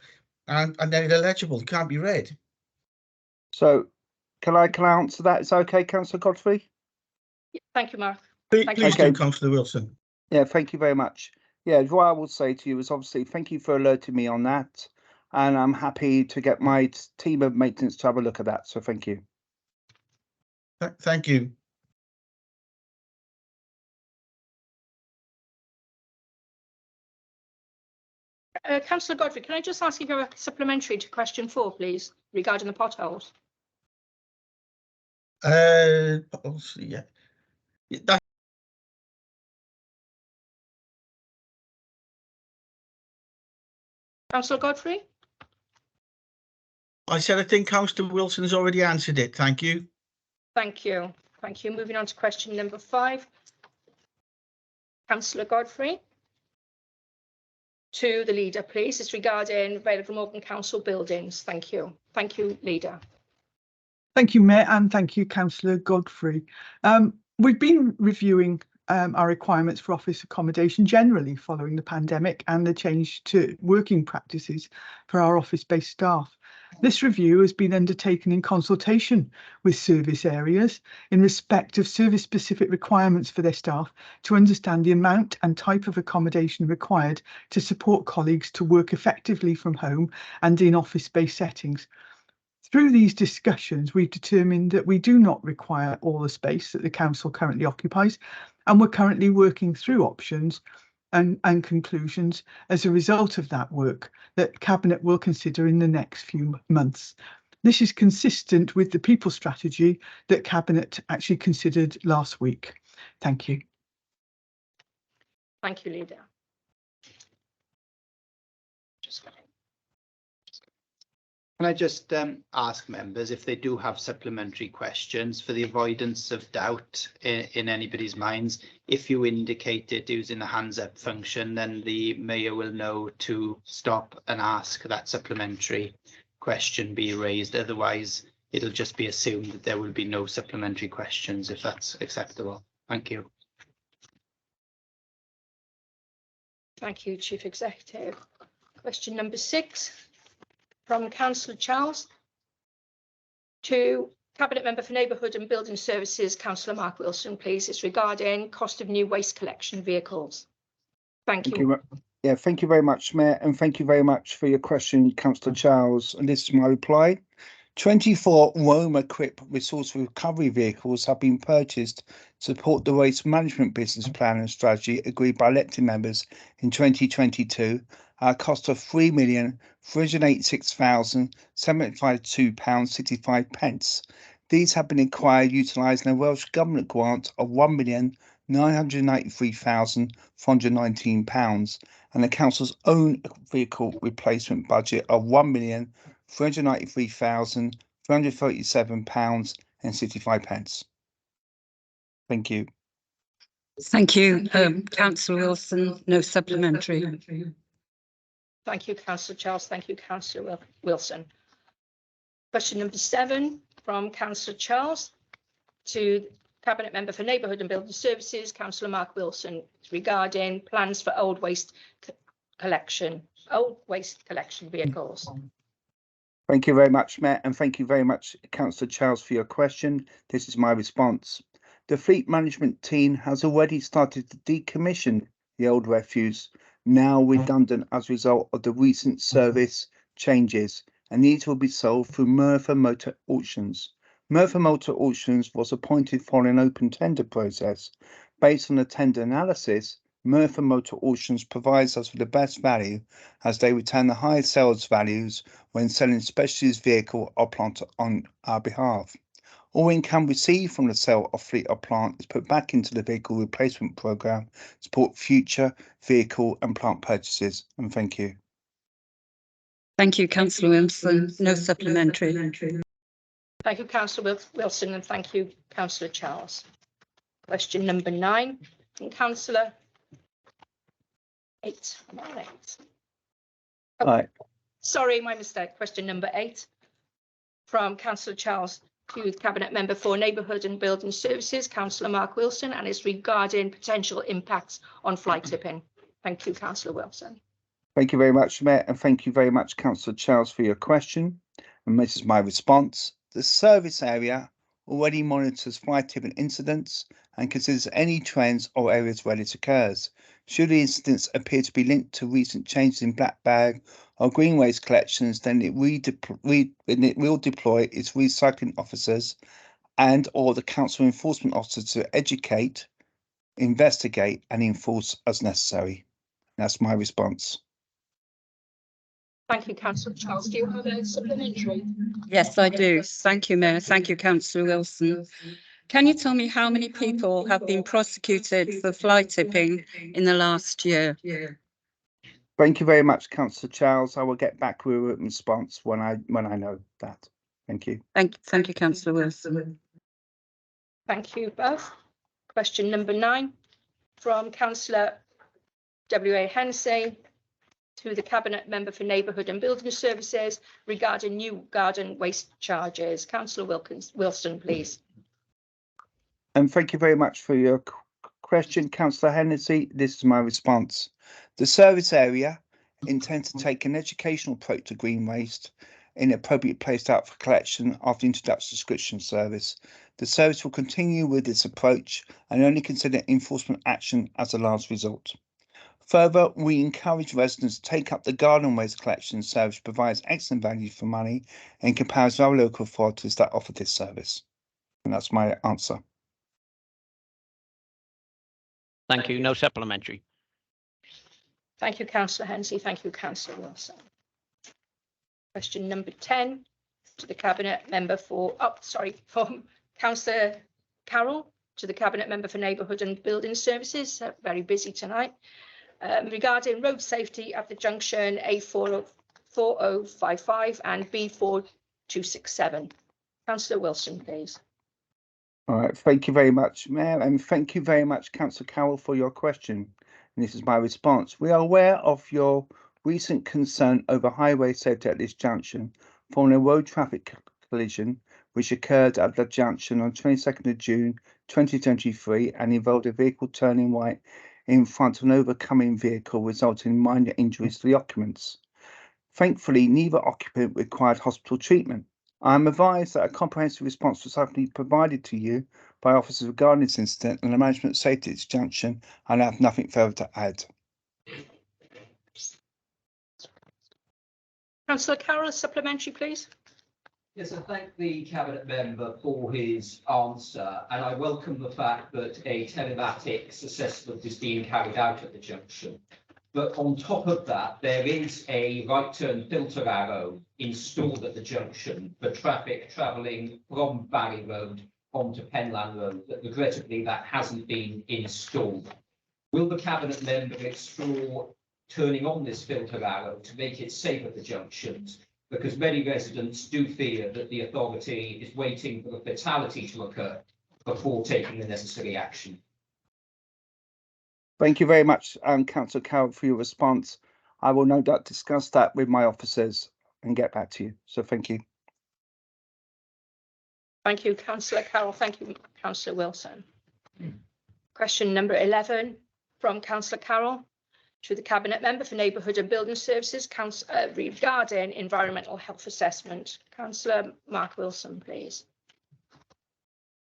and they're illegible. It can't be read. So can I answer that? Is that okay, Councillor Godfrey? Thank you, Mark. Please do, Councillor Wilson. Yeah, thank you very much. Yeah, what I will say to you is obviously thank you for alerting me on that, and I'm happy to get my team of maintenance to have a look at that. So thank you. Thank you. Councillor Godfrey, can I just ask you for a supplementary to question 4, please, regarding the potholes? Yeah. Councillor Godfrey? I said I think Councillor Wilson has already answered it. Thank you. Thank you. Thank you. Moving on to question number 5. Councillor Godfrey. To the leader, please. It's regarding Vale of Glamorgan Council buildings. Thank you. Thank you, leader. Thank you, Mayor, and thank you, Councillor Godfrey. We've been reviewing our requirements for office accommodation generally following the pandemic and the change to working practices for our office-based staff. This review has been undertaken in consultation with service areas in respect of service-specific requirements for their staff to understand the amount and type of accommodation required to support colleagues to work effectively from home and in office-based settings. Through these discussions, we've determined that we do not require all the space that the council currently occupies, and we're currently working through options and conclusions as a result of that work that Cabinet will consider in the next few months. This is consistent with the people strategy that Cabinet actually considered last week. Thank you. Thank you, leader. Can I just ask members if they do have supplementary questions for the avoidance of doubt in anybody's minds? If you indicate it using the hands up function, then the mayor will know to stop and ask that supplementary question be raised. Otherwise, it'll just be assumed that there will be no supplementary questions, if that's acceptable. Thank you. Thank you, Chief Executive. Question number 6. From Councillor Charles to Cabinet Member for Neighbourhood and Building Services, Councillor Mark Wilson, please. It's regarding cost of new waste collection vehicles. Thank you. Yeah, thank you very much, Mayor, and thank you very much for your question, Councillor Charles. And this is my reply. 24 Rome-equipped resource recovery vehicles have been purchased to support the waste management business plan and strategy agreed by elected members in 2022 at a cost of £3,386,752.65. These have been acquired utilising a Welsh Government grant of £1,983,419 and the Council's own vehicle replacement budget of £1,393,337.65. Thank you. Thank you, Councillor Wilson. No supplementary. Thank you, Councillor Charles. Thank you, Councillor Wilson. Question number 7 from Councillor Charles to Cabinet Member for Neighbourhood and Building Services, Councillor Mark Wilson, regarding plans for old waste collection vehicles. Thank you very much, Mayor, and thank you very much, Councillor Charles, for your question. This is my response. The fleet management team has already started to decommission the old refuse, now redundant as a result of the recent service changes, and these will be sold through Merthyr Motor Auctions. Merthyr Motor Auctions was appointed following an open tender process. Based on the tender analysis, Merthyr Motor Auctions provides us with the best value as they retain the highest sales values when selling specialist vehicle or plant on our behalf. All income received from the sale of fleet or plant is put back into the vehicle replacement programme to support future vehicle and plant purchases. And thank you. Thank you, Councillor Wilson. No supplementary. Thank you, Councillor Wilson, and thank you, Councillor Charles. Question number 9 from Councillor 8. I'm on 8. Oh, Right. Sorry, my mistake. Question number 8 from Councillor Charles to Cabinet Member for Neighbourhood and Building Services, Councillor Mark Wilson, and is regarding potential impacts on fly tipping. Thank you, Councillor Wilson. Thank you very much, Mayor, and thank you very much, Councillor Charles, for your question. And this is my response. The service area already monitors fly tipping incidents and considers any trends or areas where this occurs. Should the incidents appear to be linked to recent changes in black bag or green waste collections, then it will deploy its recycling officers and or the council enforcement officers to educate, investigate and enforce as necessary. That's my response. Thank you, Councillor Charles. Do you have a supplementary? Yes, I do. Thank you, Mayor. Thank you, Councillor Wilson. Can you tell me how many people have been prosecuted for fly tipping in the last year? Thank you very much, Councillor Charles. I will get back with a written response when I know that. Thank you. Thank you, Councillor Wilson. Thank you both. Question number 9 from Councillor W.A. Hennessy to the Cabinet Member for Neighbourhood and Building Services regarding new garden waste charges. Councillor Wilson, please. And thank you very much for your question, Councillor Hennessy. This is my response. The service area intends to take an educational approach to green waste in appropriate placed out for collection after introduction subscription service. The service will continue with this approach and only consider enforcement action as a last resort. Further, we encourage residents to take up the garden waste collection service, provides excellent value for money in comparison to other local authorities that offer this service. And that's my answer. Thank you. No supplementary. Thank you, Councillor Hennessy. Thank you, Councillor Wilson. Question number 10 to the Cabinet Member for, from Councillor Carroll to the Cabinet Member for Neighbourhood and Building Services. Very busy tonight. Regarding road safety at the junction A4055 and B4267. Councillor Wilson, please. All right, thank you very much, Mayor, and thank you very much, Councillor Carroll, for your question. And this is my response. We are aware of your recent concern over highway safety at this junction following a road traffic collision which occurred at the junction on 22nd of June 2023 and involved a vehicle turning right in front of an overcoming vehicle, resulting in minor injuries to the occupants. Thankfully, neither occupant required hospital treatment. I am advised that a comprehensive response was suddenly provided to you by officers regarding this incident and the management of safety at this junction, and I have nothing further to add. Councillor Carroll, supplementary, please. Yes, I thank the Cabinet Member for his answer, and I welcome the fact that a telematics assessment is being carried out at the junction. But on top of that, there is a right turn filter arrow installed at the junction for traffic travelling from Vale Road onto Penland Road, but regrettably that hasn't been installed. Will the Cabinet member explore turning on this filter arrow to make it safe at the junctions? Because many residents do fear that the authority is waiting for a fatality to occur before taking the necessary action. Thank you very much, Councillor Carroll, for your response. I will no doubt discuss that with my officers and get back to you. So thank you. Thank you, Councillor Carroll. Thank you, Councillor Wilson. Question number 11 from Councillor Carroll to the Cabinet Member for Neighbourhood and Building Services regarding environmental health assessment. Councillor Mark Wilson, please.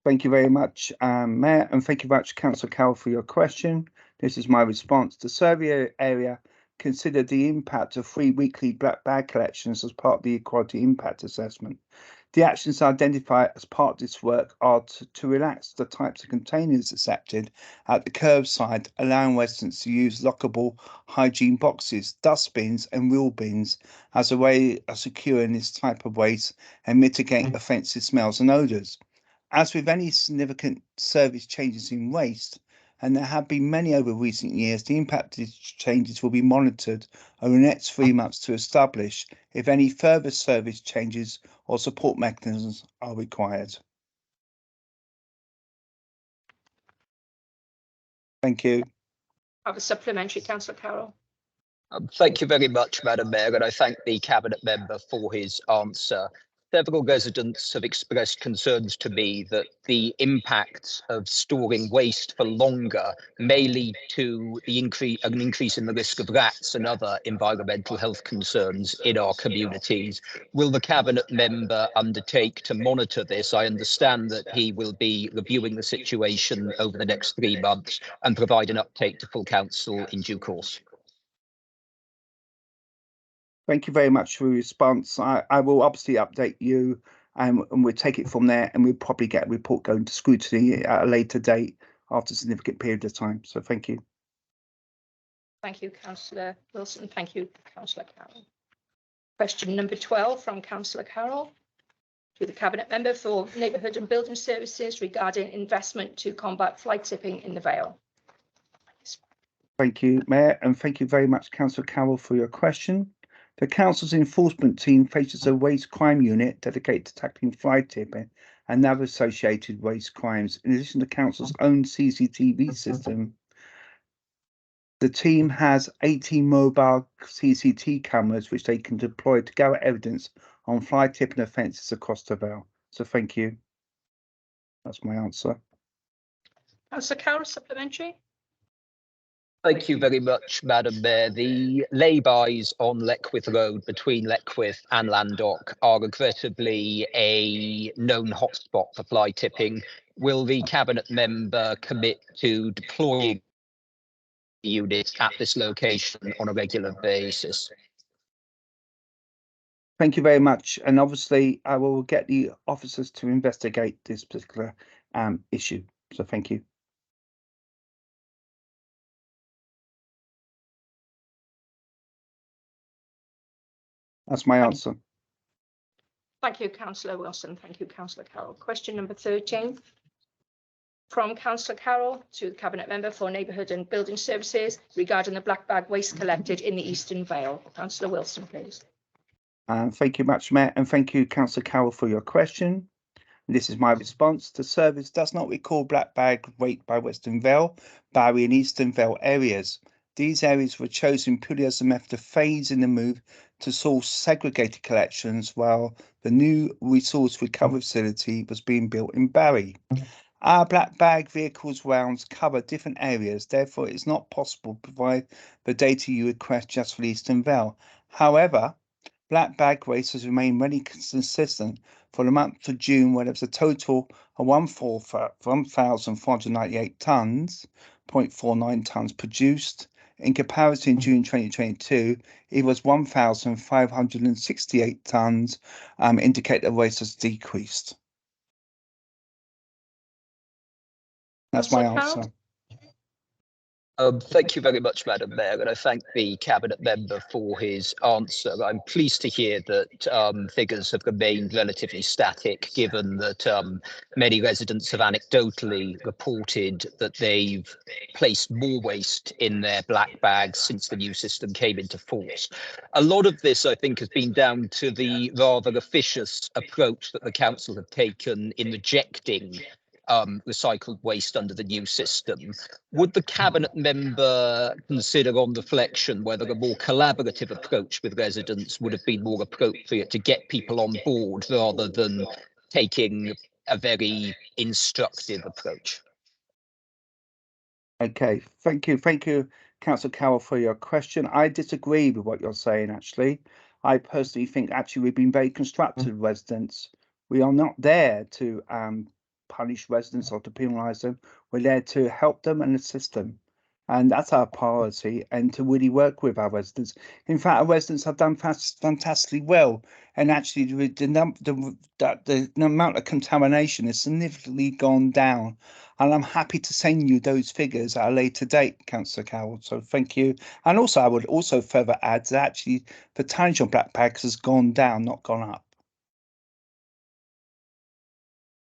Thank you very much, Mayor, and thank you very much, Councillor Carroll, for your question. This is my response. The survey area considered the impact of 3 weekly black bag collections as part of the Equality Impact Assessment. The actions identified as part of this work are to relax the types of containers accepted at the curbside, allowing residents to use lockable hygiene boxes, dustbins and wheel bins as a way of securing this type of waste and mitigating offensive smells and odours. As with any significant service changes in waste, and there have been many over recent years, the impact of these changes will be monitored over the next 3 months to establish if any further service changes or support mechanisms are required. Thank you. I have a supplementary, Councillor Carroll. Thank you very much, Madam Mayor, and I thank the Cabinet member for his answer. Several residents have expressed concerns to me that the impact of storing waste for longer may lead to an increase in the risk of rats and other environmental health concerns in our communities. Will the Cabinet member undertake to monitor this? I understand that he will be reviewing the situation over the next 3 months and provide an update to full council in due course. Thank you very much for your response. I will obviously update you and we'll take it from there, and we'll probably get a report going to scrutiny at a later date after a significant period of time. So thank you. Thank you, Councillor Wilson. Thank you, Councillor Carroll. Question number 12 from Councillor Carroll to the Cabinet Member for Neighbourhood and Building Services regarding investment to combat fly tipping in the Vale. Thank you, Mayor, and thank you very much, Councillor Carroll, for your question. The Council's enforcement team faces a waste crime unit dedicated to tackling fly tipping and other associated waste crimes. In addition to Council's own CCTV system, the team has 18 mobile CCTV cameras which they can deploy to gather evidence on fly tipping offences across the Vale. So thank you. That's my answer. Councillor Carroll, supplementary. Thank you very much, Madam Mayor. The lay-bys on Leckwith Road between Leckwith and Landock are regrettably a known hotspot for fly tipping. Will the Cabinet member commit to deploying units at this location on a regular basis? Thank you very much. And obviously, I will get the officers to investigate this particular issue. So thank you. That's my answer. Thank you, Councillor Wilson. Thank you, Councillor Carroll. Question number 13 from Councillor Carroll to the Cabinet Member for Neighbourhood and Building Services regarding the black bag waste collected in the Eastern Vale. Councillor Wilson, please. Thank you much, Mayor, and thank you, Councillor Carroll, for your question. This is my response. The service does not record black bag weight by Western Vale, Barry and Eastern Vale areas. These areas were chosen purely as a method of phasing the move to source segregated collections while the new resource recovery facility was being built in Barry. Our black bag vehicles rounds cover different areas, therefore it's not possible to provide the data you request just for Eastern Vale. However, black bag waste has remained really consistent for the month of June, where there was a total of 1,498 tonnes, 0.49 tonnes produced. In comparison, June 2022, it was 1,568 tonnes, indicate the waste has decreased. That's my answer. Thank you very much, Madam Mayor, and I thank the Cabinet member for his answer. I'm pleased to hear that figures have remained relatively static, given that many residents have anecdotally reported that they've placed more waste in their black bags since the new system came into force. A lot of this, I think, has been down to the rather officious approach that the council have taken in rejecting recycled waste under the new system. Would the Cabinet member consider on reflection whether a more collaborative approach with residents would have been more appropriate to get people on board rather than taking a very instructive approach? Okay, thank you, Councillor Carroll, for your question. I disagree with what you're saying, actually. I personally think actually we've been very constructive with residents. We are not there to punish residents or to penalise them. We're there to help them and assist them. And that's our priority, and to really work with our residents. In fact, our residents have done fantastically well. And actually, the amount of contamination has significantly gone down. And I'm happy to send you those figures at a later date, Councillor Carroll. So thank you. And also, I would also further add that actually the tonnage on black bags has gone down, not gone up.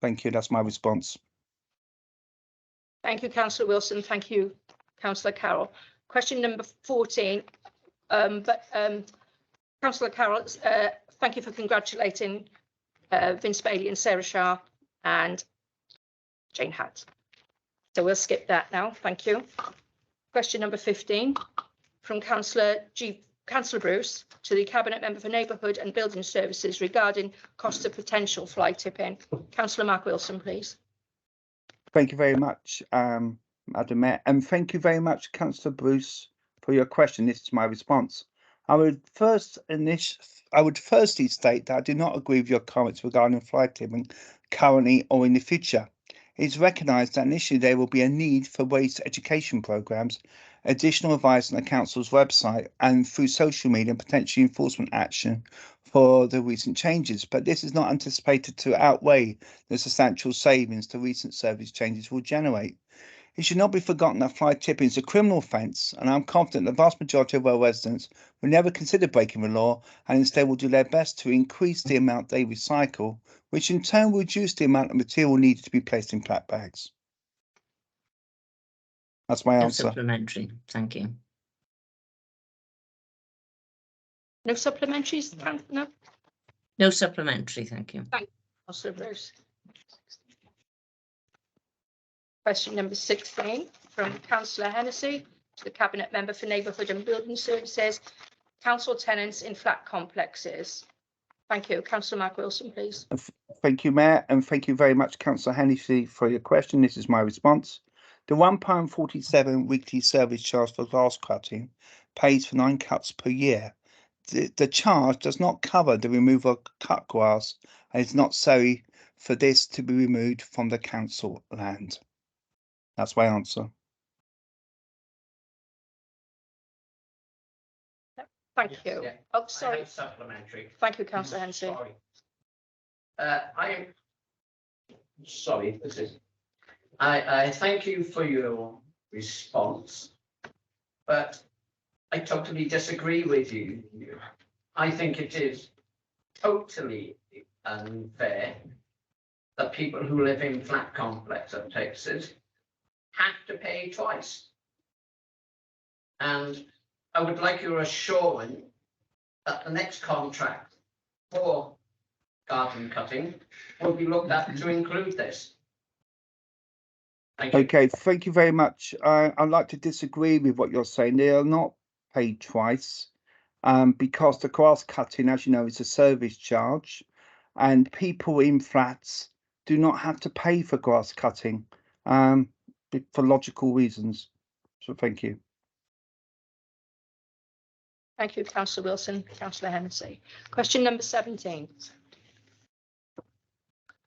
Thank you. That's my response. Thank you, Councillor Wilson. Thank you, Councillor Carroll. Question number 14. Councillor Carroll, thank you for congratulating Vince Bailey and Sarah Shah and Jane Hatt. So we'll skip that now. Thank you. Question number 15 from Councillor Bruce to the Cabinet Member for Neighbourhood and Building Services regarding cost of potential fly tipping. Councillor Mark Wilson, please. Thank you very much, Madam Mayor, and thank you very much, Councillor Bruce, for your question. This is my response. I would firstly state that I do not agree with your comments regarding fly tipping currently or in the future. It is recognised that initially there will be a need for waste education programmes, additional advice on the council's website, and through social media and potentially enforcement action for the recent changes, but this is not anticipated to outweigh the substantial savings the recent service changes will generate. It should not be forgotten that fly tipping is a criminal offence, and I'm confident the vast majority of our residents will never consider breaking the law and instead will do their best to increase the amount they recycle, which in turn will reduce the amount of material needed to be placed in black bags. That's my answer. Supplementary. Thank you. No supplementaries? No? No supplementary, thank you. Thank you, Councillor Bruce. Question number 16 from Councillor Hennessy to the Cabinet Member for Neighbourhood and Building Services, council tenants in flat complexes. Thank you. Councillor Mark Wilson, please. Thank you, Mayor, and thank you very much, Councillor Hennessy, for your question. This is my response. The £1.47 weekly service charge for grass cutting pays for 9 cuts per year. The charge does not cover the removal of cut grass and is not necessary for this to be removed from the council land. That's my answer. Thank you. Yeah. Oh, sorry. Supplementary. Thank you, Councillor Hennessy. Sorry. I am sorry. I thank you for your response, but I totally disagree with you. I think it is totally unfair that people who live in flat complexes have to pay twice. And I would like your assurance that the next contract for garden cutting will be looked at to include this. Thank you. Okay, thank you very much. I'd like to disagree with what you're saying. They are not paid twice because the grass cutting, as you know, is a service charge, and people in flats do not have to pay for grass cutting for logical reasons. So thank you. Thank you, Councillor Wilson. Councillor Hennessy. Question number 17.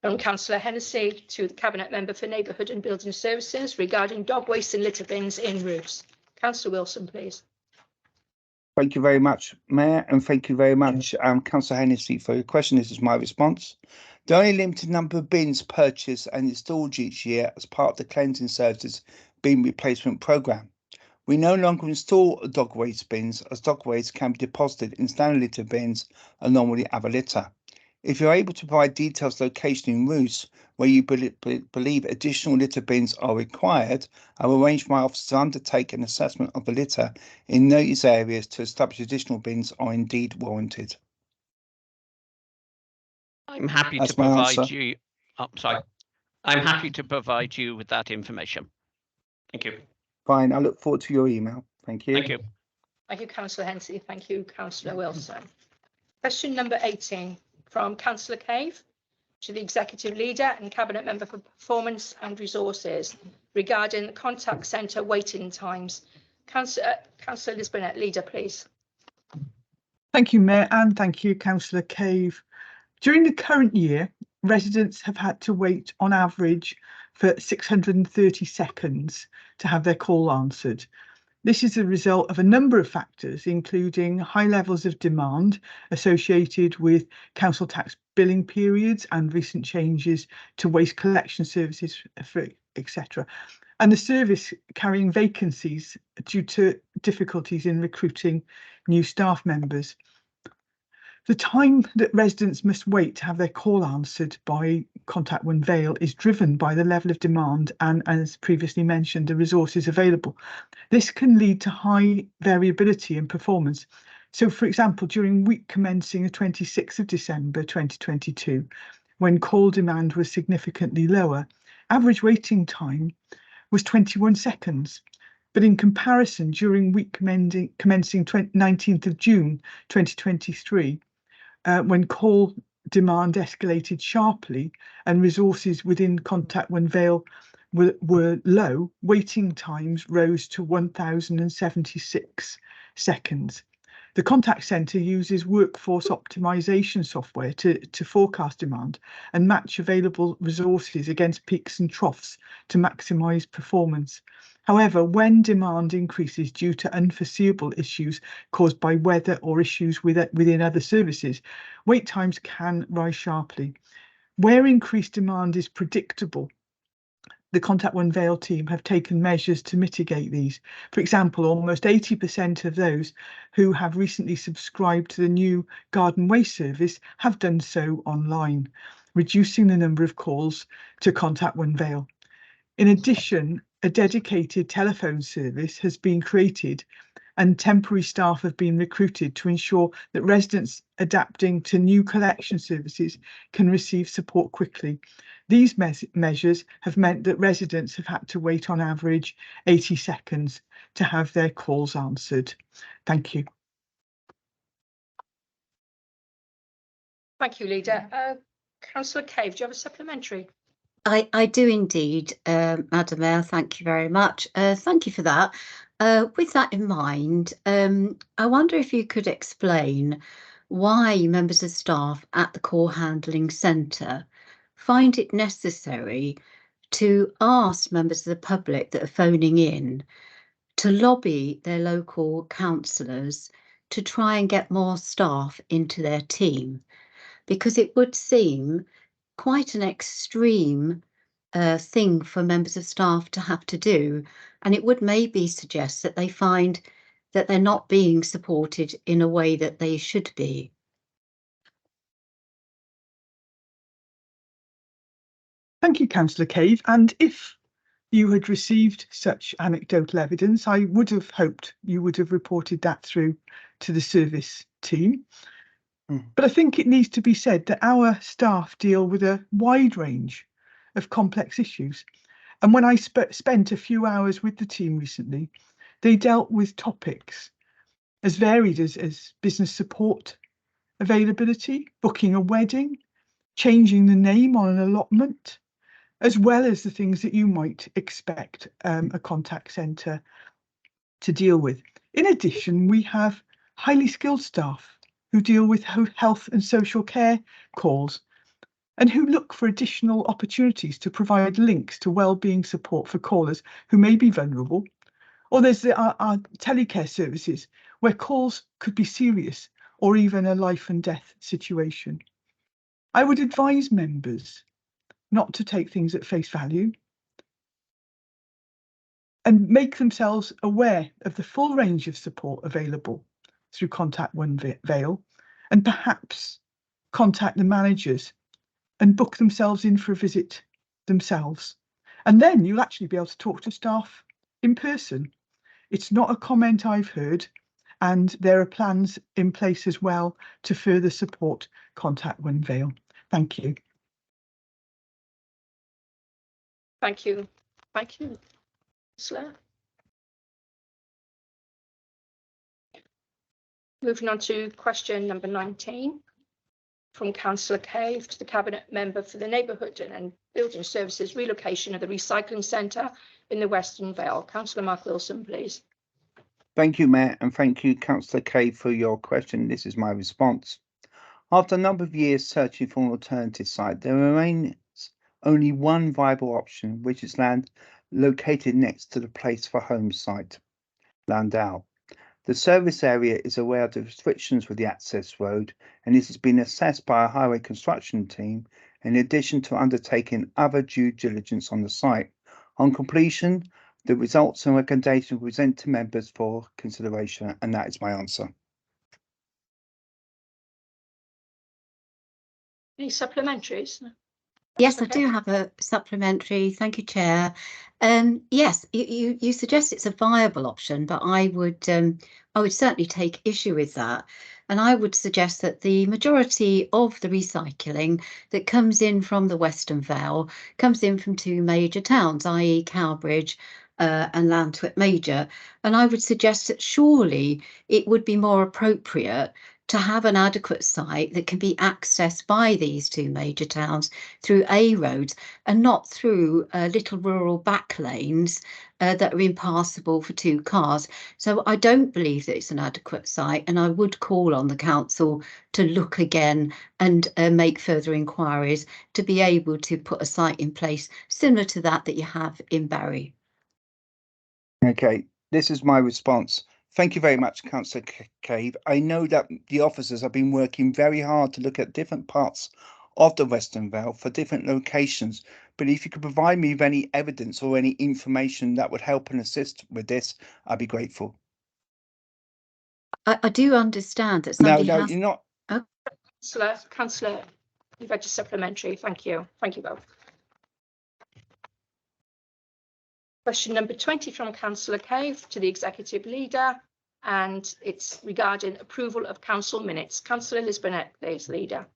From Councillor Hennessy to the Cabinet Member for Neighbourhood and Building Services regarding dog waste and litter bins in roofs. Councillor Wilson, please. Thank you very much, Mayor, and thank you very much, Councillor Hennessy, for your question. This is my response. The only limited number of bins purchased and installed each year as part of the cleansing services bin replacement programme. We no longer install dog waste bins, as dog waste can be deposited in standard litter bins and normally have a litter. If you're able to provide details location and routes where you believe additional litter bins are required, I will arrange for my officer to undertake an assessment of the litter in those areas to establish additional bins are indeed warranted. I'm happy That's to my provide answer. you. Oh, sorry. I'm happy to provide you with that information. Thank you. Fine, I look forward to your email. Thank you. Thank you. Thank you, Councillor Hensey. Thank you, Councillor Wilson. Question number 18 from Councillor Cave to the Executive Leader and Cabinet Member for Performance and Resources regarding the contact centre waiting times. Councillor Lisbonette, Leader, please. Thank you, Mayor, and thank you, Councillor Cave. During the current year, residents have had to wait on average for 630 seconds to have their call answered. This is a result of a number of factors, including high levels of demand associated with council tax billing periods and recent changes to waste collection services, etc. And the service carrying vacancies due to difficulties in recruiting new staff members. The time that residents must wait to have their call answered by Contact One Vale is driven by the level of demand and, as previously mentioned, the resources available. This can lead to high variability in performance. So, for example, during week commencing the 26th of December 2022, when call demand was significantly lower, average waiting time was 21 seconds. But in comparison, during week commencing 19th of June 2023, when call demand escalated sharply and resources within Contact One Vale were low, waiting times rose to 1,076 seconds. The contact centre uses workforce optimisation software to forecast demand and match available resources against peaks and troughs to maximise performance. However, when demand increases due to unforeseeable issues caused by weather or issues within other services, wait times can rise sharply. Where increased demand is predictable, the Contact One Vale team have taken measures to mitigate these. For example, almost 80% of those who have recently subscribed to the new garden waste service have done so online, reducing the number of calls to Contact One Vale. In addition, a dedicated telephone service has been created and temporary staff have been recruited to ensure that residents adapting to new collection services can receive support quickly. These measures have meant that residents have had to wait on average 80 seconds to have their calls answered. Thank you. Thank you, Leader. Councillor Cave, do you have a supplementary? I do indeed, Madam Mayor. Thank you very much. Thank you for that. With that in mind, I wonder if you could explain why members of staff at the Call Handling Centre find it necessary to ask members of the public that are phoning in to lobby their local councillors to try and get more staff into their team, because it would seem quite an extreme thing for members of staff to have to do, and it would maybe suggest that they find that they're not being supported in a way that they should be. Thank you, Councillor Cave. And if you had received such anecdotal evidence, I would have hoped you would have reported that through to the service team. But I think it needs to be said that our staff deal with a wide range of complex issues. And when I spent a few hours with the team recently, they dealt with topics as varied as business support availability, booking a wedding, changing the name on an allotment, as well as the things that you might expect a contact centre to deal with. In addition, we have highly skilled staff who deal with health and social care calls and who look for additional opportunities to provide links to wellbeing support for callers who may be vulnerable. Or there's our telecare services where calls could be serious or even a life and death situation. I would advise members not to take things at face value. and make themselves aware of the full range of support available through Contact One Vale, and perhaps contact the managers and book themselves in for a visit themselves. And then you'll actually be able to talk to staff in person. It's not a comment I've heard, and there are plans in place as well to further support Contact One Vale. Thank you. Thank you. Thank you, Councillor. Moving on to question number 19 from Councillor Cave to the Cabinet Member for the Neighbourhood and Building Services relocation of the recycling centre in the Western Vale. Councillor Mark Wilson, please. Thank you, Mayor, and thank you, Councillor Kay, for your question. This is my response. After a number of years searching for an alternative site, there remains only one viable option, which is land located next to the Place for Home site, Landau. The service area is aware of the restrictions with the access road, and this has been assessed by a highway construction team, in addition to undertaking other due diligence on the site. On completion, the results and recommendations were presented to members for consideration, and that is my answer. Any supplementaries? Yes, I do have a supplementary. Thank you, Chair. Yes, you suggest it's a viable option, but I would certainly take issue with that. And I would suggest that the majority of the recycling that comes in from the Western Vale comes in from two major towns, i.e. Cowbridge and Lantwit Major. And I would suggest that surely it would be more appropriate to have an adequate site that can be accessed by these two major towns through A roads and not through little rural back lanes that are impassable for two cars. So I don't believe that it's an adequate site, and I would call on the council to look again and make further inquiries to be able to put a site in place similar to that you have in Barry. Okay, this is my response. Thank you very much, Councillor Cave. I know that the officers have been working very hard to look at different parts of the Western Vale for different locations, but if you could provide me with any evidence or any information that would help and assist with this, I'd be grateful. I do understand that somebody No, has... you're not. Oh. Councillor, you've had your supplementary. Thank you. Thank you both. Question number 20 from Councillor Cave to the Executive Leader, and it's regarding approval of council minutes. Councillor Lisbonette, please, Leader.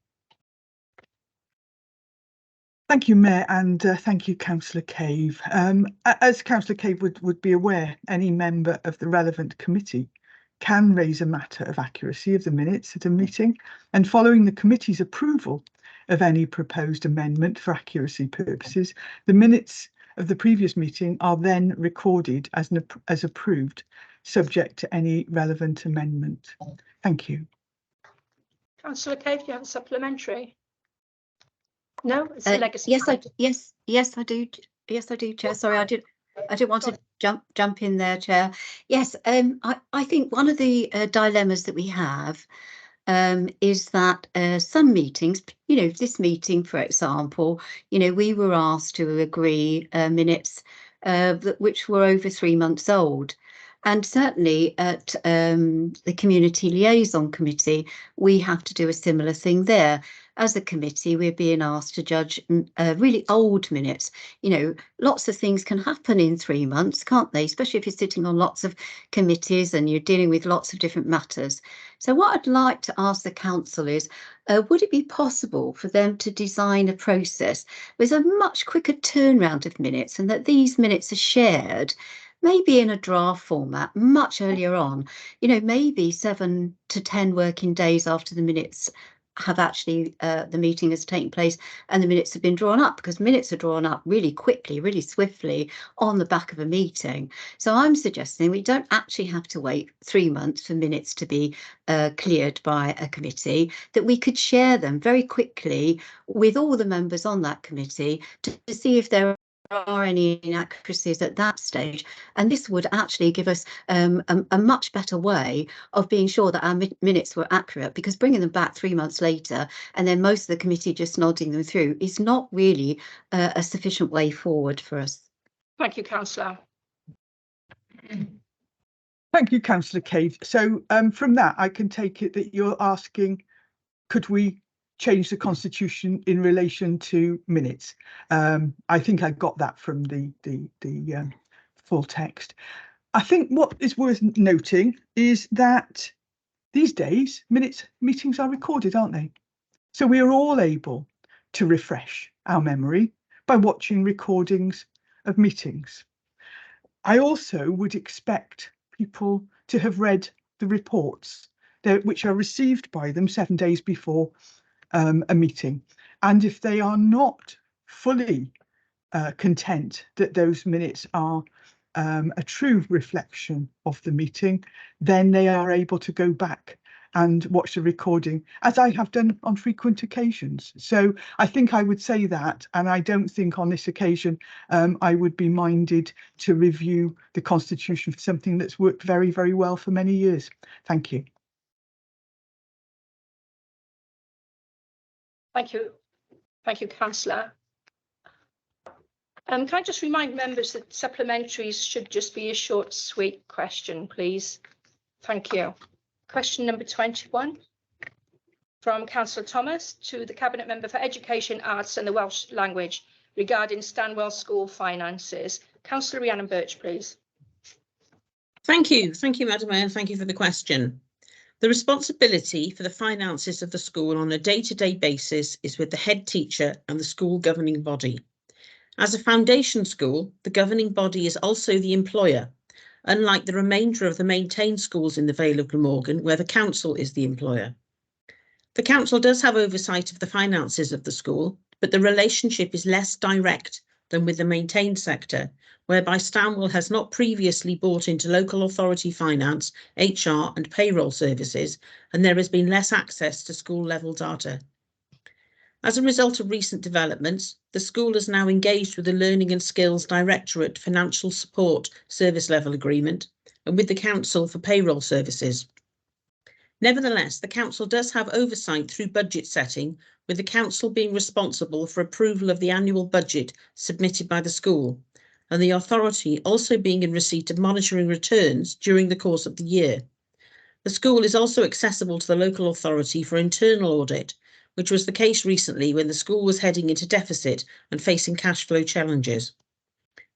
Thank you, Mayor, and thank you, Councillor Cave. As Councillor Cave would be aware, any member of the relevant committee can raise a matter of accuracy of the minutes at a meeting, and following the committee's approval of any proposed amendment for accuracy purposes, the minutes of the previous meeting are then recorded as approved, subject to any relevant amendment. Thank you. Councillor Cave, do you have a supplementary? No, it's a legacy. Yes, I do, Chair. Sorry, I didn't want to jump in there, Chair. Yes, I think one of the dilemmas that we have is that some meetings, this meeting, for example, we were asked to agree minutes which were over 3 months old. And certainly at the Community Liaison Committee, we have to do a similar thing there. As a committee, we're being asked to judge really old minutes. Lots of things can happen in 3 months, can't they? Especially if you're sitting on lots of committees and you're dealing with lots of different matters. So what I'd like to ask the council is, would it be possible for them to design a process with a much quicker turnaround of minutes, and that these minutes are shared maybe in a draft format much earlier on, maybe 7 to 10 working days after the minutes have actually, the meeting has taken place and the minutes have been drawn up, because minutes are drawn up really quickly, really swiftly on the back of a meeting. So I'm suggesting we don't actually have to wait 3 months for minutes to be cleared by a committee, that we could share them very quickly with all the members on that committee to see if there are any inaccuracies at that stage, and this would actually give us a much better way of being sure that our minutes were accurate, because bringing them back 3 months later and then most of the committee just nodding them through is not really a sufficient way forward for us. Thank you, Councillor. Thank you, Councillor Cave. So from that, I can take it that you're asking, could we change the constitution in relation to minutes? I think I got that from the full text. I think what is worth noting is that these days meetings are recorded, aren't they? So we are all able to refresh our memory by watching recordings of meetings. I also would expect people to have read the reports which are received by them 7 days before a meeting. And if they are not fully content that those minutes are a true reflection of the meeting, then they are able to go back and watch the recording, as I have done on frequent occasions. So I think I would say that, and I don't think on this occasion I would be minded to review the Constitution for something that's worked very, very well for many years. Thank you. Thank you. Thank you, Councillor. Can I just remind members that supplementaries should just be a short, sweet question, please? Thank you. Question number 21 from Councillor Thomas to the Cabinet Member for Education, Arts and the Welsh Language regarding Stanwell School finances. Councillor Rhiannon Birch, please. Thank you, Madam Mayor, and thank you for the question. The responsibility for the finances of the school on a day-to-day basis is with the head teacher and the school governing body. As a foundation school, the governing body is also the employer, unlike the remainder of the maintained schools in the Vale of Glamorgan, where the council is the employer. The council does have oversight of the finances of the school, but the relationship is less direct than with the maintained sector, whereby Stanwell has not previously bought into local authority finance, HR and payroll services, and there has been less access to school level data. As a result of recent developments, the school is now engaged with the Learning and Skills Directorate Financial Support Service Level Agreement and with the Council for Payroll Services. Nevertheless, the Council does have oversight through budget setting, with the Council being responsible for approval of the annual budget submitted by the school, and the authority also being in receipt of monitoring returns during the course of the year. The school is also accessible to the local authority for internal audit, which was the case recently when the school was heading into deficit and facing cash flow challenges.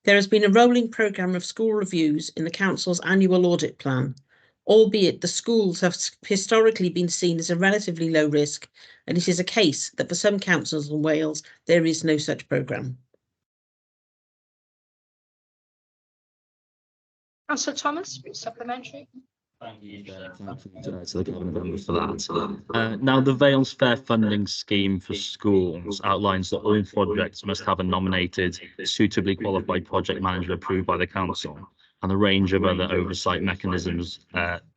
There has been a rolling programme of school reviews in the Council's annual audit plan, albeit the schools have historically been seen as a relatively low risk, and it is a case that for some councils in Wales there is no such programme. Councillor Thomas, supplementary. Thank you to the Cabinet Member for that. Now, the Vale's Fair Funding Scheme for Schools outlines that all projects must have a nominated, suitably qualified project manager approved by the Council, and a range of other oversight mechanisms,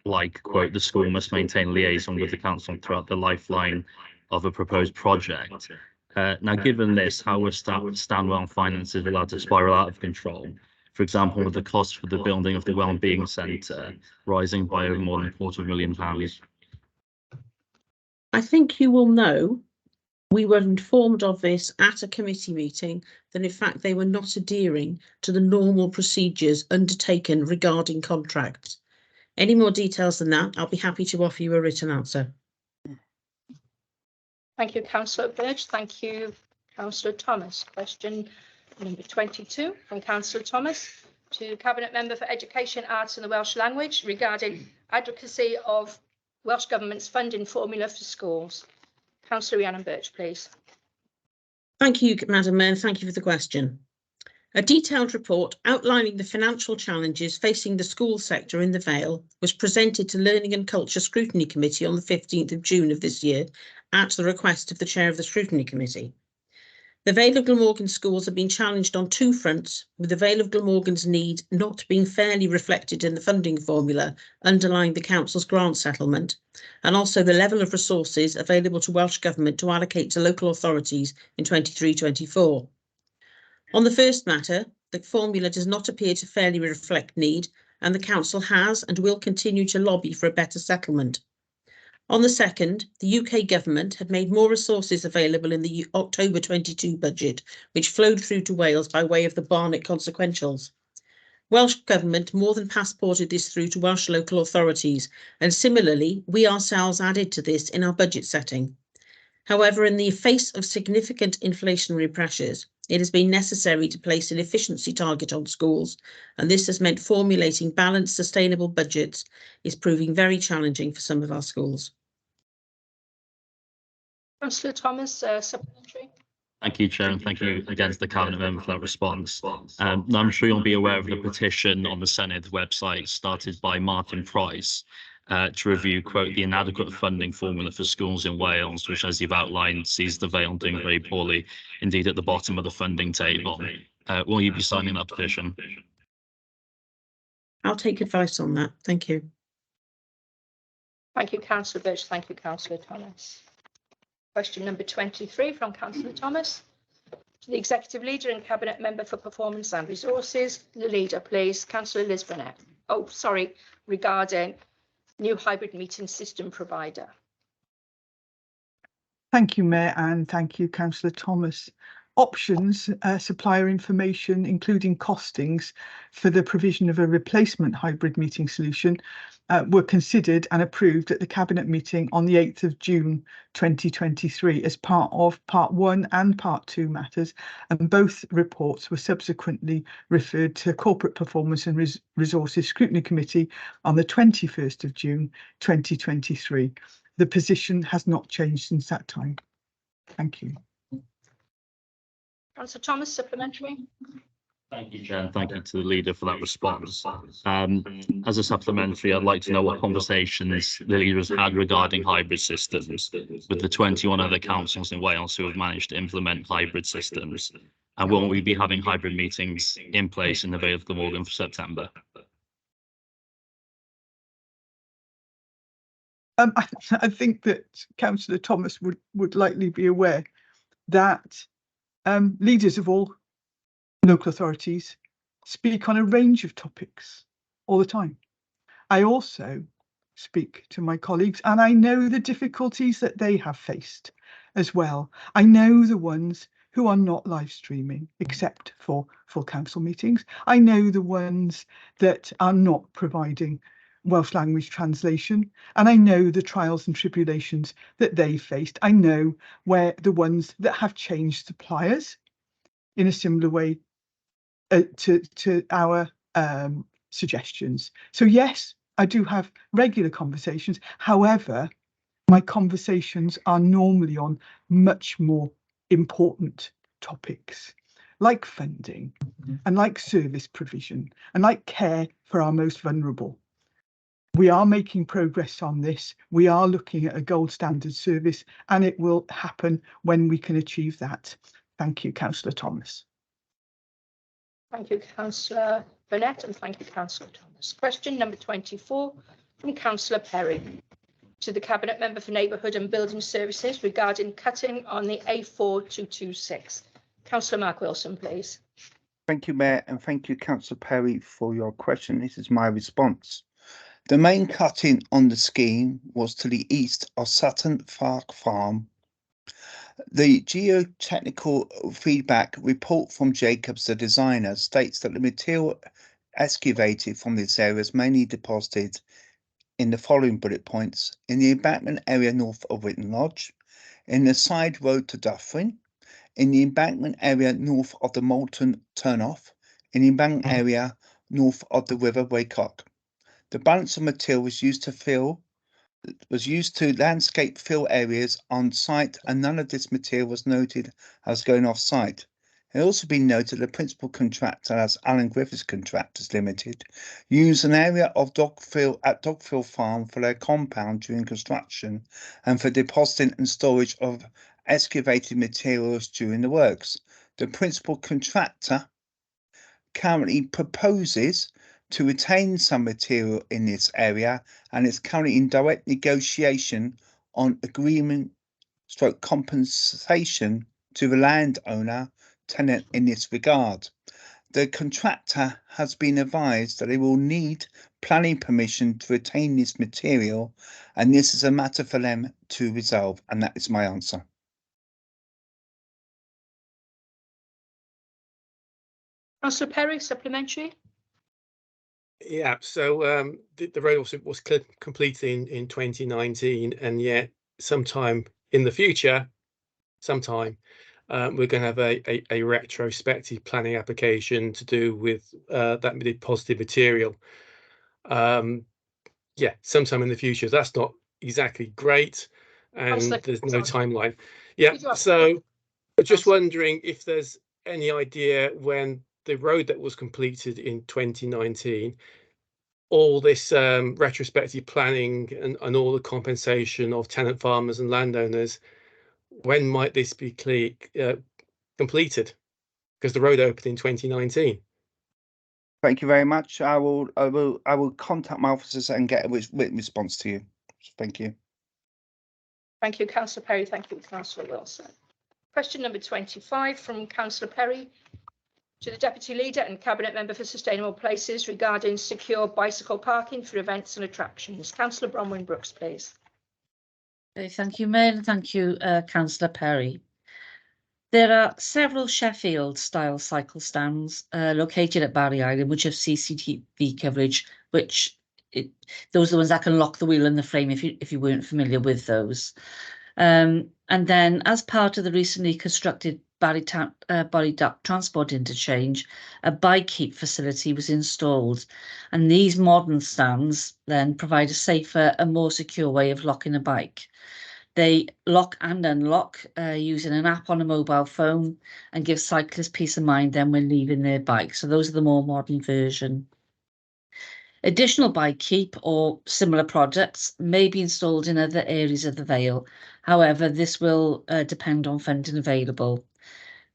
like, quote, the school must maintain liaison with the Council throughout the lifeline of a proposed project. Now, given this, how were Stanwell finances allowed to spiral out of control? For example, with the cost for the building of the Wellbeing Centre rising by over more than £250,000. I think you will know we were informed of this at a committee meeting, that in fact they were not adhering to the normal procedures undertaken regarding contracts. Any more details than that, I'll be happy to offer you a written answer. Thank you, Councillor Birch. Thank you, Councillor Thomas. Question number 22 from Councillor Thomas to Cabinet Member for Education, Arts and the Welsh Language regarding advocacy of Welsh Government's funding formula for schools. Councillor Rhiannon Birch, please. Thank you, Madam Mayor. Thank you for the question. A detailed report outlining the financial challenges facing the school sector in the Vale was presented to Learning and Culture Scrutiny Committee on the 15th of June of this year at the request of the Chair of the Scrutiny Committee. The Vale of Glamorgan schools have been challenged on two fronts, with the Vale of Glamorgan's need not being fairly reflected in the funding formula underlying the Council's grant settlement, and also the level of resources available to Welsh Government to allocate to local authorities in 23-24. On the first matter, the formula does not appear to fairly reflect need, and the Council has and will continue to lobby for a better settlement. On the second, the UK Government had made more resources available in the October 22 budget, which flowed through to Wales by way of the Barnet consequentials. Welsh Government more than passported this through to Welsh local authorities, and similarly, we ourselves added to this in our budget setting. However, in the face of significant inflationary pressures, it has been necessary to place an efficiency target on schools, and this has meant formulating balanced, sustainable budgets is proving very challenging for some of our schools. Councillor Thomas, supplementary. Thank you, Chair, and thank you again to the Cabinet member for that response. Now, I'm sure you'll be aware of the petition on the Senedd website started by Martin Price to review, quote, the inadequate funding formula for schools in Wales, which, as you've outlined, sees the Vale doing very poorly, indeed at the bottom of the funding table. Will you be signing that petition? I'll take advice on that. Thank you. Thank you, Councillor Birch. Thank you, Councillor Thomas. Question number 23 from Councillor Thomas. To the Executive Leader and Cabinet Member for Performance and Resources, the Leader, please. Councillor Liz Burnett. Oh, sorry, regarding new hybrid meeting system provider. Thank you, Mayor, and thank you, Councillor Thomas. Options, supplier information, including costings for the provision of a replacement hybrid meeting solution, were considered and approved at the Cabinet meeting on the 8th of June 2023 as part of Part 1 and Part 2 matters, and both reports were subsequently referred to Corporate Performance and Resources Scrutiny Committee on the 21st of June 2023. The position has not changed since that time. Thank you. Councillor Thomas, supplementary. Thank you, Chair, and thank you to the Leader for that response. As a supplementary, I'd like to know what conversations the Leader has had regarding hybrid systems with the 21 other councils in Wales who have managed to implement hybrid systems, and will we be having hybrid meetings in place in the Vale of Glamorgan for September? I think that Councillor Thomas would likely be aware that leaders of all local authorities speak on a range of topics all the time. I also speak to my colleagues and I know the difficulties that they have faced as well. I know the ones who are not live streaming except for full council meetings. I know the ones that are not providing Welsh language translation, and I know the trials and tribulations that they faced. I know where the ones that have changed suppliers in a similar way to our suggestions. So yes, I do have regular conversations. However, my conversations are normally on much more important topics like funding and like service provision and like care for our most vulnerable. We are making progress on this. We are looking at a gold standard service, and it will happen when we can achieve that. Thank you, Councillor Thomas. Thank you, Councillor Burnett, and thank you, Councillor Thomas. Question number 24 from Councillor Perry to the Cabinet Member for Neighbourhood and Building Services regarding cutting on the A4226. Councillor Mark Wilson, please. Thank you, Mayor, and thank you, Councillor Perry, for your question. This is my response. The main cutting on the scheme was to the east of Sutton Fark Farm. The geotechnical feedback report from Jacobs, the designer, states that the material excavated from this area is mainly deposited in the following bullet points: in the embankment area north of Witton Lodge, in the side road to Dufferin, in the embankment area north of the Moulton turnoff, in the embankment area north of the River Waycock. The balance of material was used to landscape fill areas on site, and none of this material was noted as going off site. It also been noted the principal contractor, as Alan Griffiths Contractors Limited, used an area of Dogfill Farm for their compound during construction and for depositing and storage of excavated materials during the works. The principal contractor currently proposes to retain some material in this area and is currently in direct negotiation on agreement / compensation to the landowner tenant in this regard. The contractor has been advised that they will need planning permission to retain this material, and this is a matter for them to resolve, and that is my answer. Councillor Perry, supplementary. Yeah, so the road was completed in 2019, and yet sometime in the future, we're going to have a retrospective planning application to do with that positive material. Yeah, sometime in the future. That's not exactly great, and there's no timeline. Yeah, so just wondering if there's any idea when the road that was completed in 2019, all this retrospective planning and all the compensation of tenant farmers and landowners, when might this be completed? Because the road opened in 2019. Thank you very much. I will contact my officers and get a written response to you. Thank you. Thank you, Councillor Perry. Thank you, Councillor Wilson. Question number 25 from Councillor Perry to the Deputy Leader and Cabinet Member for Sustainable Places regarding secure bicycle parking for events and attractions. Councillor Bronwyn Brooks, please. Okay, thank you, Mayor, and thank you, Councillor Perry. There are several Sheffield-style cycle stands located at Barry Island, which have CCTV coverage, those are the ones that can lock the wheel and the frame if you weren't familiar with those. And then, as part of the recently constructed Barry Transport Interchange, a bike keep facility was installed, and these modern stands then provide a safer and more secure way of locking a bike. They lock and unlock using an app on a mobile phone and give cyclists peace of mind then when leaving their bike. So those are the more modern version. Additional bike keep or similar projects may be installed in other areas of the Vale. However, this will depend on funding available.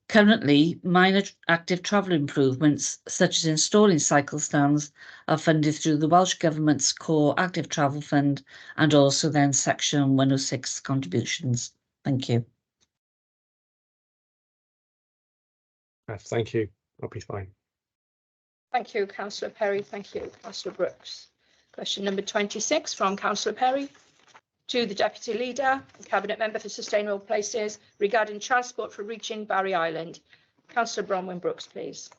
Currently, minor active travel improvements, such as installing cycle stands, are funded through the Welsh Government's Core Active Travel Fund and also then Section 106 contributions. Thank you. Thank you. I'll be fine. Thank you, Councillor Perry. Thank you, Councillor Brooks. Question number 26 from Councillor Perry to the Deputy Leader and Cabinet Member for Sustainable Places regarding transport for reaching Barry Island. Councillor Bronwyn Brooks, please.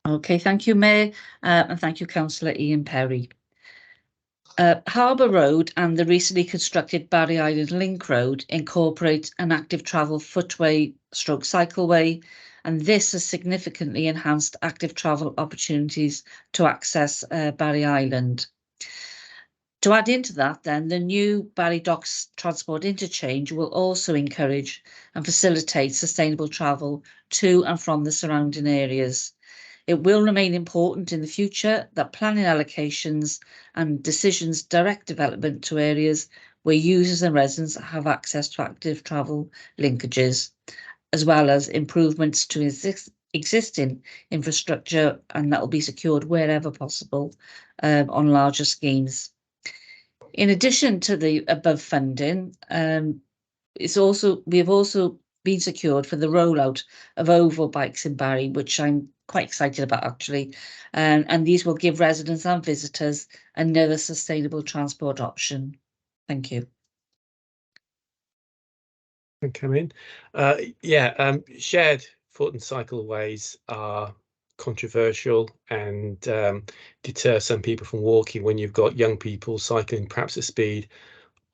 Okay, thank you, Mayor, and thank you, Councillor Ian Perry. Harbour Road and the recently constructed Barry Island Link Road incorporate an active travel footway stroke cycleway, and this has significantly enhanced active travel opportunities to access Barry Island. To add into that, then, the new Barry Docks Transport Interchange will also encourage and facilitate sustainable travel to and from the surrounding areas. It will remain important in the future that planning allocations and decisions direct development to areas where users and residents have access to active travel linkages, as well as improvements to existing infrastructure, and that will be secured wherever possible on larger schemes. In addition to the above funding, we have also been secured for the rollout of oval bikes in Barry, which I'm quite excited about actually, and these will give residents and visitors another sustainable transport option. Thank you. Come in. Shared foot and cycleways are controversial and deter some people from walking when you've got young people cycling perhaps at speed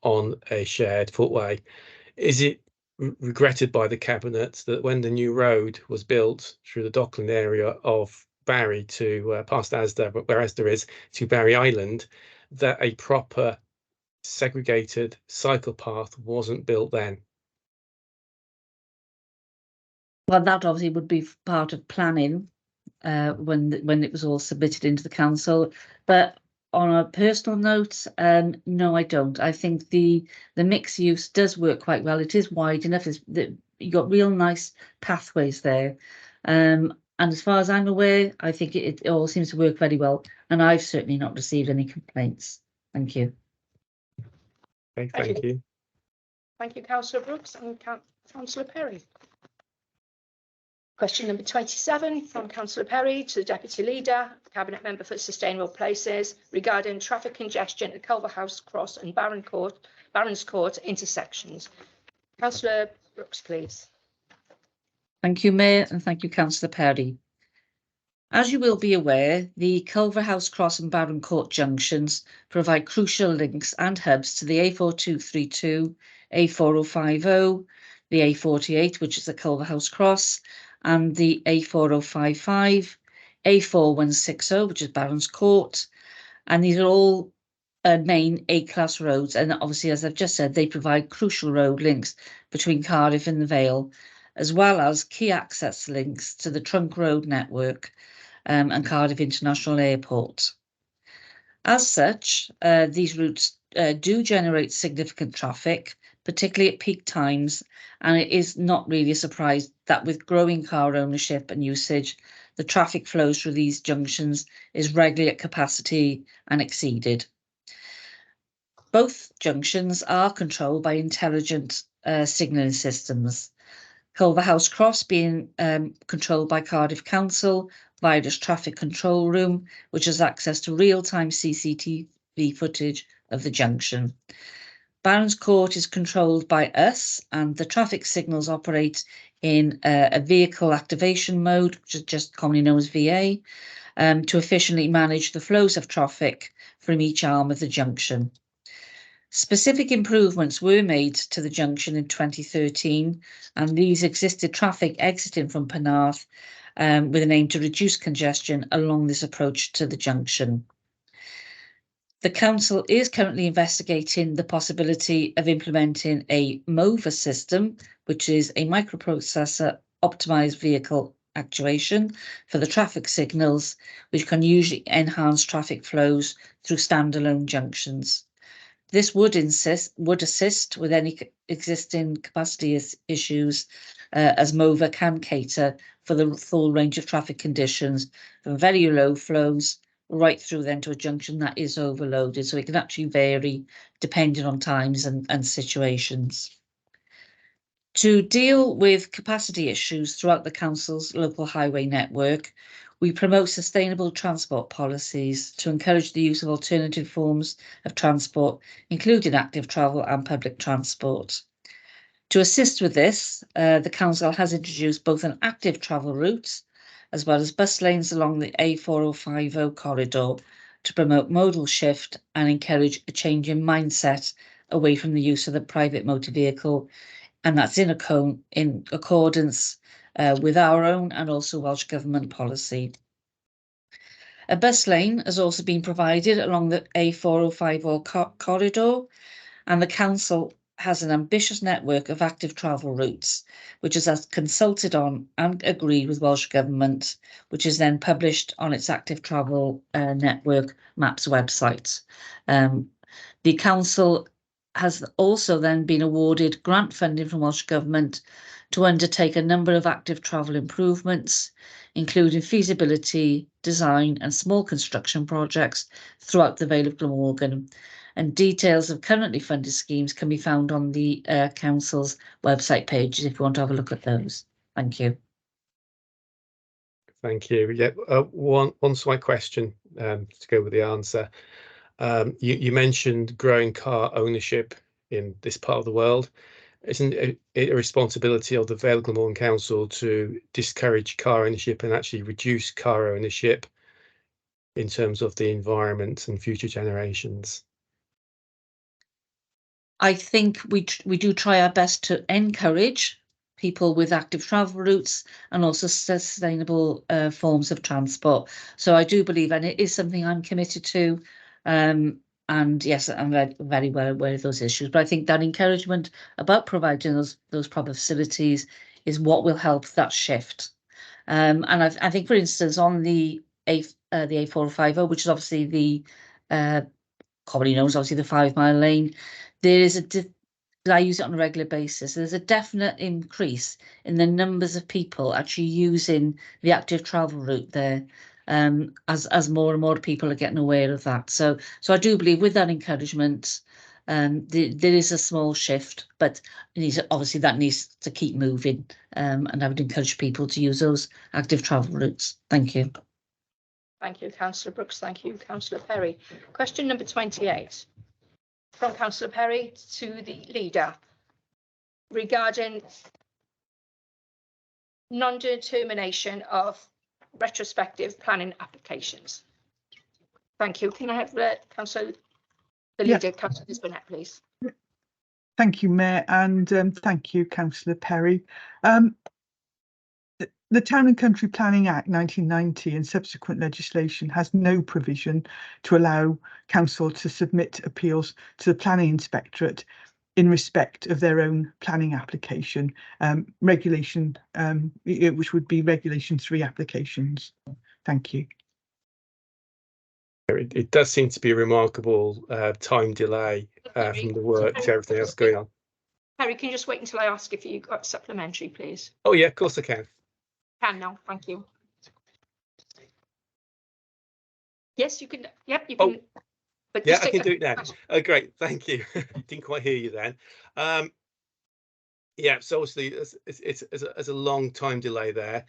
on a shared footway. Is it regretted by the Cabinet that when the new road was built through the Dockland area of Barry to past Asda, where Asda is, to Barry Island, that a proper segregated cycle path wasn't built then? Well, that obviously would be part of planning when it was all submitted into the council. But on a personal note, no, I don't. I think the mixed use does work quite well. It is wide enough. You got real nice pathways there. And as far as I'm aware, I think it all seems to work very well. And I've certainly not received any complaints. Thank you. Okay, thank you. Thank you, Councillor Brooks and Councillor Perry. Question number 27 from Councillor Perry to the Deputy Leader, Cabinet Member for Sustainable Places regarding traffic congestion at Culverhouse Cross and Barons Court intersections. Councillor Brooks, please. Thank you, Mayor, and thank you, Councillor Perry. As you will be aware, the Culverhouse Cross and Barron Court junctions provide crucial links and hubs to the A4232, A4050, the A48, which is the Culverhouse Cross, and the A4055, A4160, which is Barron's Court. And these are all main A-class roads. And obviously, as I've just said, they provide crucial road links between Cardiff and the Vale, as well as key access links to the trunk road network and Cardiff International Airport. As such, these routes do generate significant traffic, particularly at peak times, and it is not really a surprise that with growing car ownership and usage, the traffic flows through these junctions is regularly at capacity and exceeded. Both junctions are controlled by intelligent signalling systems. Culverhouse Cross being controlled by Cardiff Council via its traffic control room, which has access to real-time CCTV footage of the junction. Barron's Court is controlled by us, and the traffic signals operate in a vehicle activation mode, which is just commonly known as VA, to efficiently manage the flows of traffic from each arm of the junction. Specific improvements were made to the junction in 2013, and these existed traffic exiting from Penarth with an aim to reduce congestion along this approach to the junction. The council is currently investigating the possibility of implementing a MOVA system, which is a microprocessor optimized vehicle actuation for the traffic signals, which can usually enhance traffic flows through standalone junctions. This would assist with any existing capacity issues, as MOVA can cater for the full range of traffic conditions from very low flows right through then to a junction that is overloaded. So it can actually vary depending on times and situations. To deal with capacity issues throughout the council's local highway network, we promote sustainable transport policies to encourage the use of alternative forms of transport, including active travel and public transport. To assist with this, the council has introduced both an active travel route as well as bus lanes along the A4050 corridor to promote modal shift and encourage a change in mindset away from the use of the private motor vehicle, and that's in accordance with our own and also Welsh Government policy. A bus lane has also been provided along the A4050 corridor, and the council has an ambitious network of active travel routes, which is consulted on and agreed with Welsh Government, which is then published on its active travel network maps website. The council has also then been awarded grant funding from Welsh Government to undertake a number of active travel improvements, including feasibility, design and small construction projects throughout the Vale of Glamorgan. And details of currently funded schemes can be found on the council's website pages if you want to have a look at those. Thank you. Thank you. Yeah, one slight question to go with the answer. You mentioned growing car ownership in this part of the world. Isn't it a responsibility of the Vale Glamorgan Council to discourage car ownership and actually reduce car ownership in terms of the environment and future generations? I think we do try our best to encourage people with active travel routes and also sustainable forms of transport. So I do believe, and it is something I'm committed to, and yes, I'm very well aware of those issues. But I think that encouragement about providing those proper facilities is what will help that shift. And I think, for instance, on the A4050, which is obviously the commonly known as obviously the 5 mile lane, there is I use it on a regular basis. There's a definite increase in the numbers of people actually using the active travel route there, as more and more people are getting aware of that. So I do believe with that encouragement, there is a small shift, but obviously that needs to keep moving, and I would encourage people to use those active travel routes. Thank you. Thank you, Councillor Brooks. Thank you, Councillor Perry. Question number 28 from Councillor Perry to the leader regarding non-determination of retrospective planning applications. Thank you. Can I have Councillor, the Yeah. leader, Councillor Lisbonette, please? Thank you, Mayor, and thank you, Councillor Perry. The Town and Country Planning Act 1990 and subsequent legislation has no provision to allow council to submit appeals to the Planning Inspectorate in respect of their own planning application, which would be Regulation 3 applications. Thank you. It does seem to be a remarkable time delay from the work to everything else going on. Harry, can you just wait until I ask if you got supplementary, please? Oh yeah, of course I can. Can now, thank you. Yes, you can. Yep, you can. Oh, but yeah, just I can do it now. question. Oh, great, thank you. Didn't quite hear you then. Yeah, so obviously it's a long time delay there.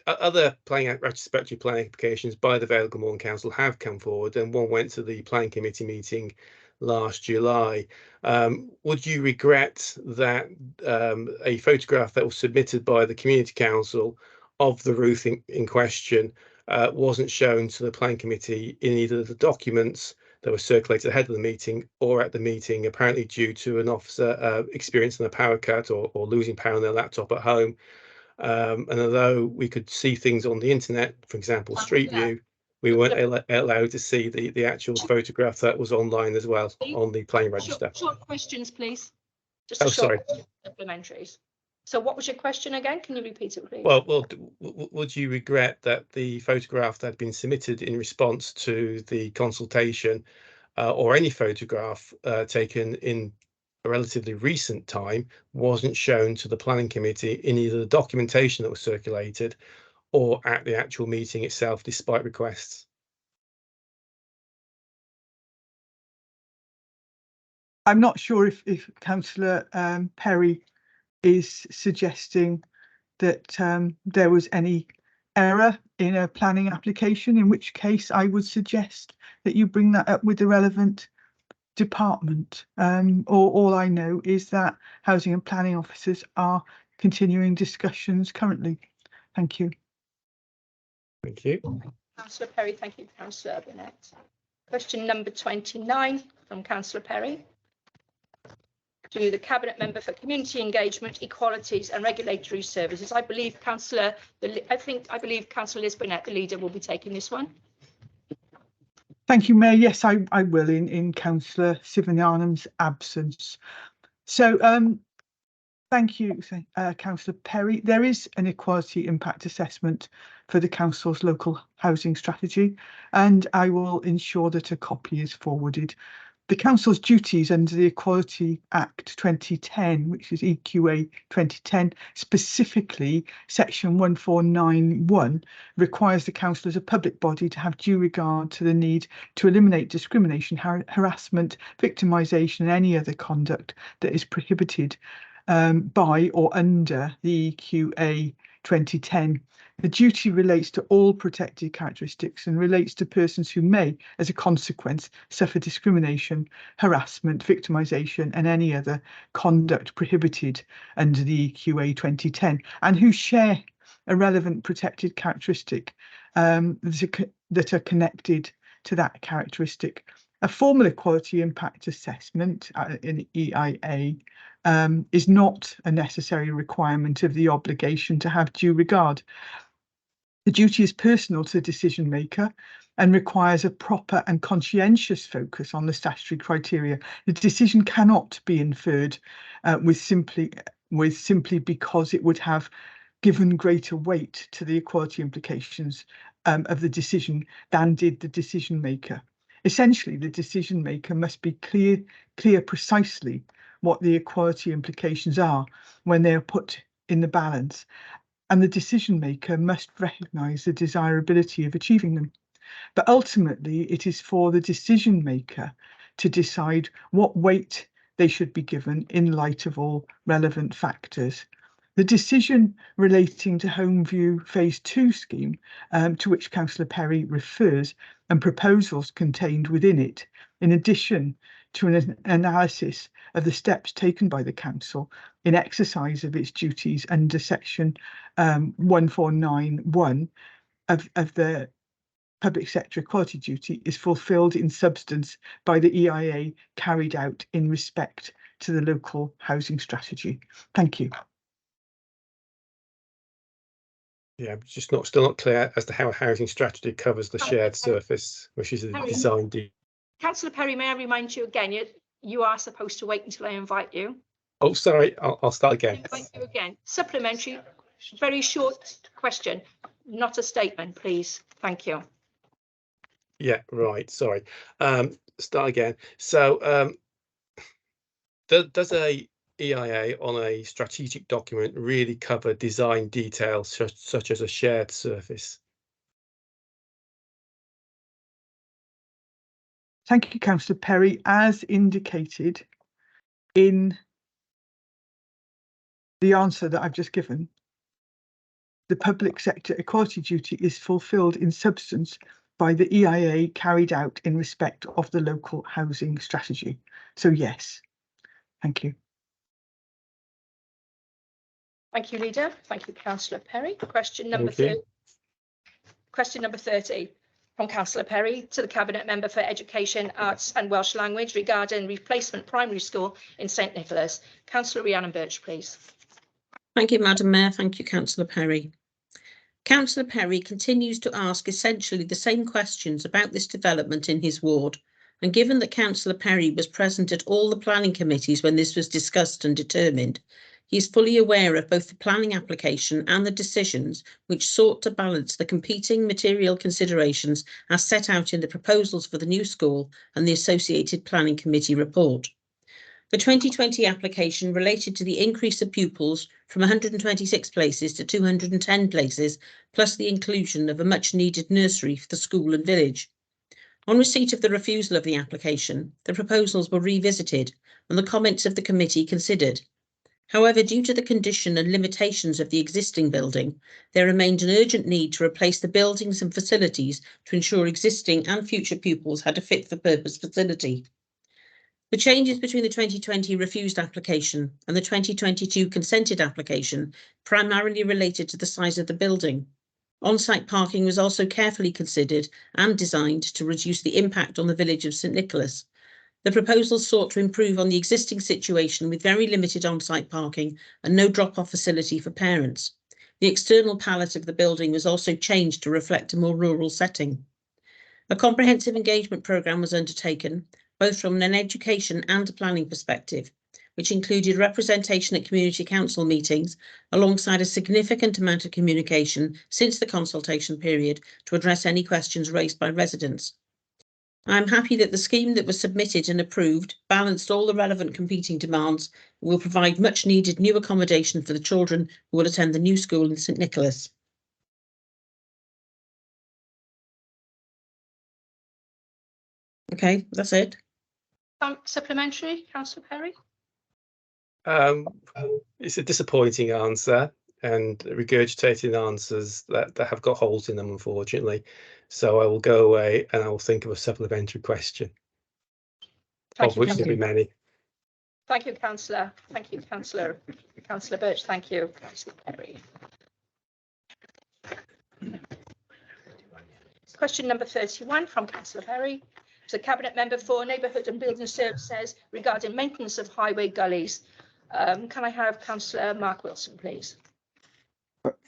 Other retrospective planning applications by the Vale Glamorgan Council have come forward, and one went to the planning committee meeting last July. Would you regret that a photograph that was submitted by the community council of the roof in question wasn't shown to the planning committee in either the documents that were circulated ahead of the meeting or at the meeting, apparently due to an officer experiencing a power cut or losing power on their laptop at home? And although we could see things on the internet, for example, Street View, we weren't allowed to see the actual photograph that was online as well on the planning register. Short questions, please. Just a short question, supplementaries. So what was your question again? Can you repeat it, please? Well, would you regret that the photograph that had been submitted in response to the consultation or any photograph taken in a relatively recent time wasn't shown to the planning committee in either the documentation that was circulated or at the actual meeting itself, despite requests? I'm not sure if Councillor Perry is suggesting that there was any error in a planning application, in which case I would suggest that you bring that up with the relevant department. All I know is that housing and planning officers are continuing discussions currently. Thank you. Thank you. Councillor Perry, thank you, Councillor Burnett. Question number 29 from Councillor Perry to the Cabinet Member for Community Engagement, Equalities and Regulatory Services. I believe Councillor Lisbonette, the leader, will be taking this one. Thank you, Mayor. Yes, I will in Councillor Sivanyanam's absence. So thank you, Councillor Perry. There is an equality impact assessment for the Council's local housing strategy, and I will ensure that a copy is forwarded. The Council's duties under the Equality Act 2010, which is EQA 2010, specifically Section 1491, requires the Council as a public body to have due regard to the need to eliminate discrimination, harassment, victimisation and any other conduct that is prohibited by or under the EQA 2010. The duty relates to all protected characteristics and relates to persons who may, as a consequence, suffer discrimination, harassment, victimisation and any other conduct prohibited under the EQA 2010 and who share a relevant protected characteristic that are connected to that characteristic. A formal equality impact assessment in EIA is not a necessary requirement of the obligation to have due regard. The duty is personal to the decision maker and requires a proper and conscientious focus on the statutory criteria. The decision cannot be inferred with simply because it would have given greater weight to the equality implications of the decision than did the decision maker. Essentially, the decision maker must be clear precisely what the equality implications are when they are put in the balance, and the decision maker must recognise the desirability of achieving them. But ultimately, it is for the decision maker to decide what weight they should be given in light of all relevant factors. The decision relating to Home View Phase 2 scheme, to which Councillor Perry refers, and proposals contained within it, in addition to an analysis of the steps taken by the Council, in exercise of its duties under section 1491 of the public sector equality duty is fulfilled in substance by the EIA carried out in respect to the local housing strategy. Thank you. Yeah, just still not clear as to how a housing strategy covers the shared surface, which is a design. Councillor Perry, may I remind you again, you are supposed to wait until I invite you. Oh, sorry, I'll start again. Invite you again. Supplementary, very short question, not a statement, please. Thank you. Yeah, right. Sorry. Start again. So, does a EIA on a strategic document really cover design details such as a shared surface? Thank you, Councillor Perry. As indicated in the answer that I've just given, the public sector equality duty is fulfilled in substance by the EIA carried out in respect of the local housing strategy. So yes, thank you. Thank you, Leader. Thank you, Councillor Perry. Question number 30 from Councillor Perry to the Cabinet Member for Education, Arts and Welsh Language regarding replacement primary school in St Nicholas. Councillor Rhiannon Birch, please. Thank you, Madam Mayor. Thank you, Councillor Perry. Councillor Perry continues to ask essentially the same questions about this development in his ward, and given that Councillor Perry was present at all the planning committees when this was discussed and determined, he is fully aware of both the planning application and the decisions which sought to balance the competing material considerations as set out in the proposals for the new school and the associated planning committee report. The 2020 application related to the increase of pupils from 126 places to 210 places, plus the inclusion of a much needed nursery for the school and village. On receipt of the refusal of the application, the proposals were revisited and the comments of the committee considered. However, due to the condition and limitations of the existing building, there remained an urgent need to replace the buildings and facilities to ensure existing and future pupils had a fit-for-purpose facility. The changes between the 2020 refused application and the 2022 consented application primarily related to the size of the building. On-site parking was also carefully considered and designed to reduce the impact on the village of St Nicholas. The proposals sought to improve on the existing situation with very limited on-site parking and no drop-off facility for parents. The external palette of the building was also changed to reflect a more rural setting. A comprehensive engagement programme was undertaken, both from an education and a planning perspective, which included representation at community council meetings, alongside a significant amount of communication since the consultation period to address any questions raised by residents. I am happy that the scheme that was submitted and approved balanced all the relevant competing demands and will provide much needed new accommodation for the children who will attend the new school in St Nicholas. Okay, that's it. Supplementary, Councillor Perry? It's a disappointing answer and regurgitating answers that have got holes in them, unfortunately. So I will go away and I will think of a supplementary question, of which there'll be many. Thank you, Councillor. Thank you, Councillor Birch. Thank you, Councillor Perry. Question number 31 from Councillor Perry to the Cabinet Member for Neighbourhood and Building Services regarding maintenance of highway gullies. Can I have Councillor Mark Wilson, please?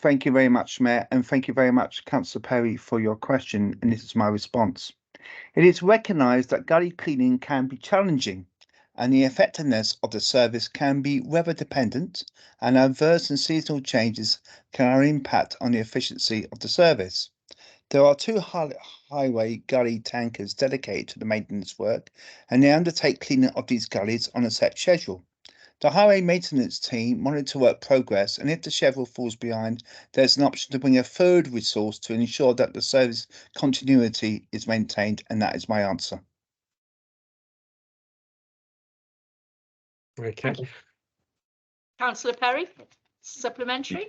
Thank you very much, Mayor, and thank you very much, Councillor Perry, for your question, and this is my response. It is recognised that gully cleaning can be challenging, and the effectiveness of the service can be weather dependent, and adverse and seasonal changes can have an impact on the efficiency of the service. There are two highway gully tankers dedicated to the maintenance work, and they undertake cleaning of these gullies on a set schedule. The highway maintenance team monitor work progress, and if the schedule falls behind, there's an option to bring a third resource to ensure that the service continuity is maintained, and that is my answer. Okay. Councillor Perry, supplementary?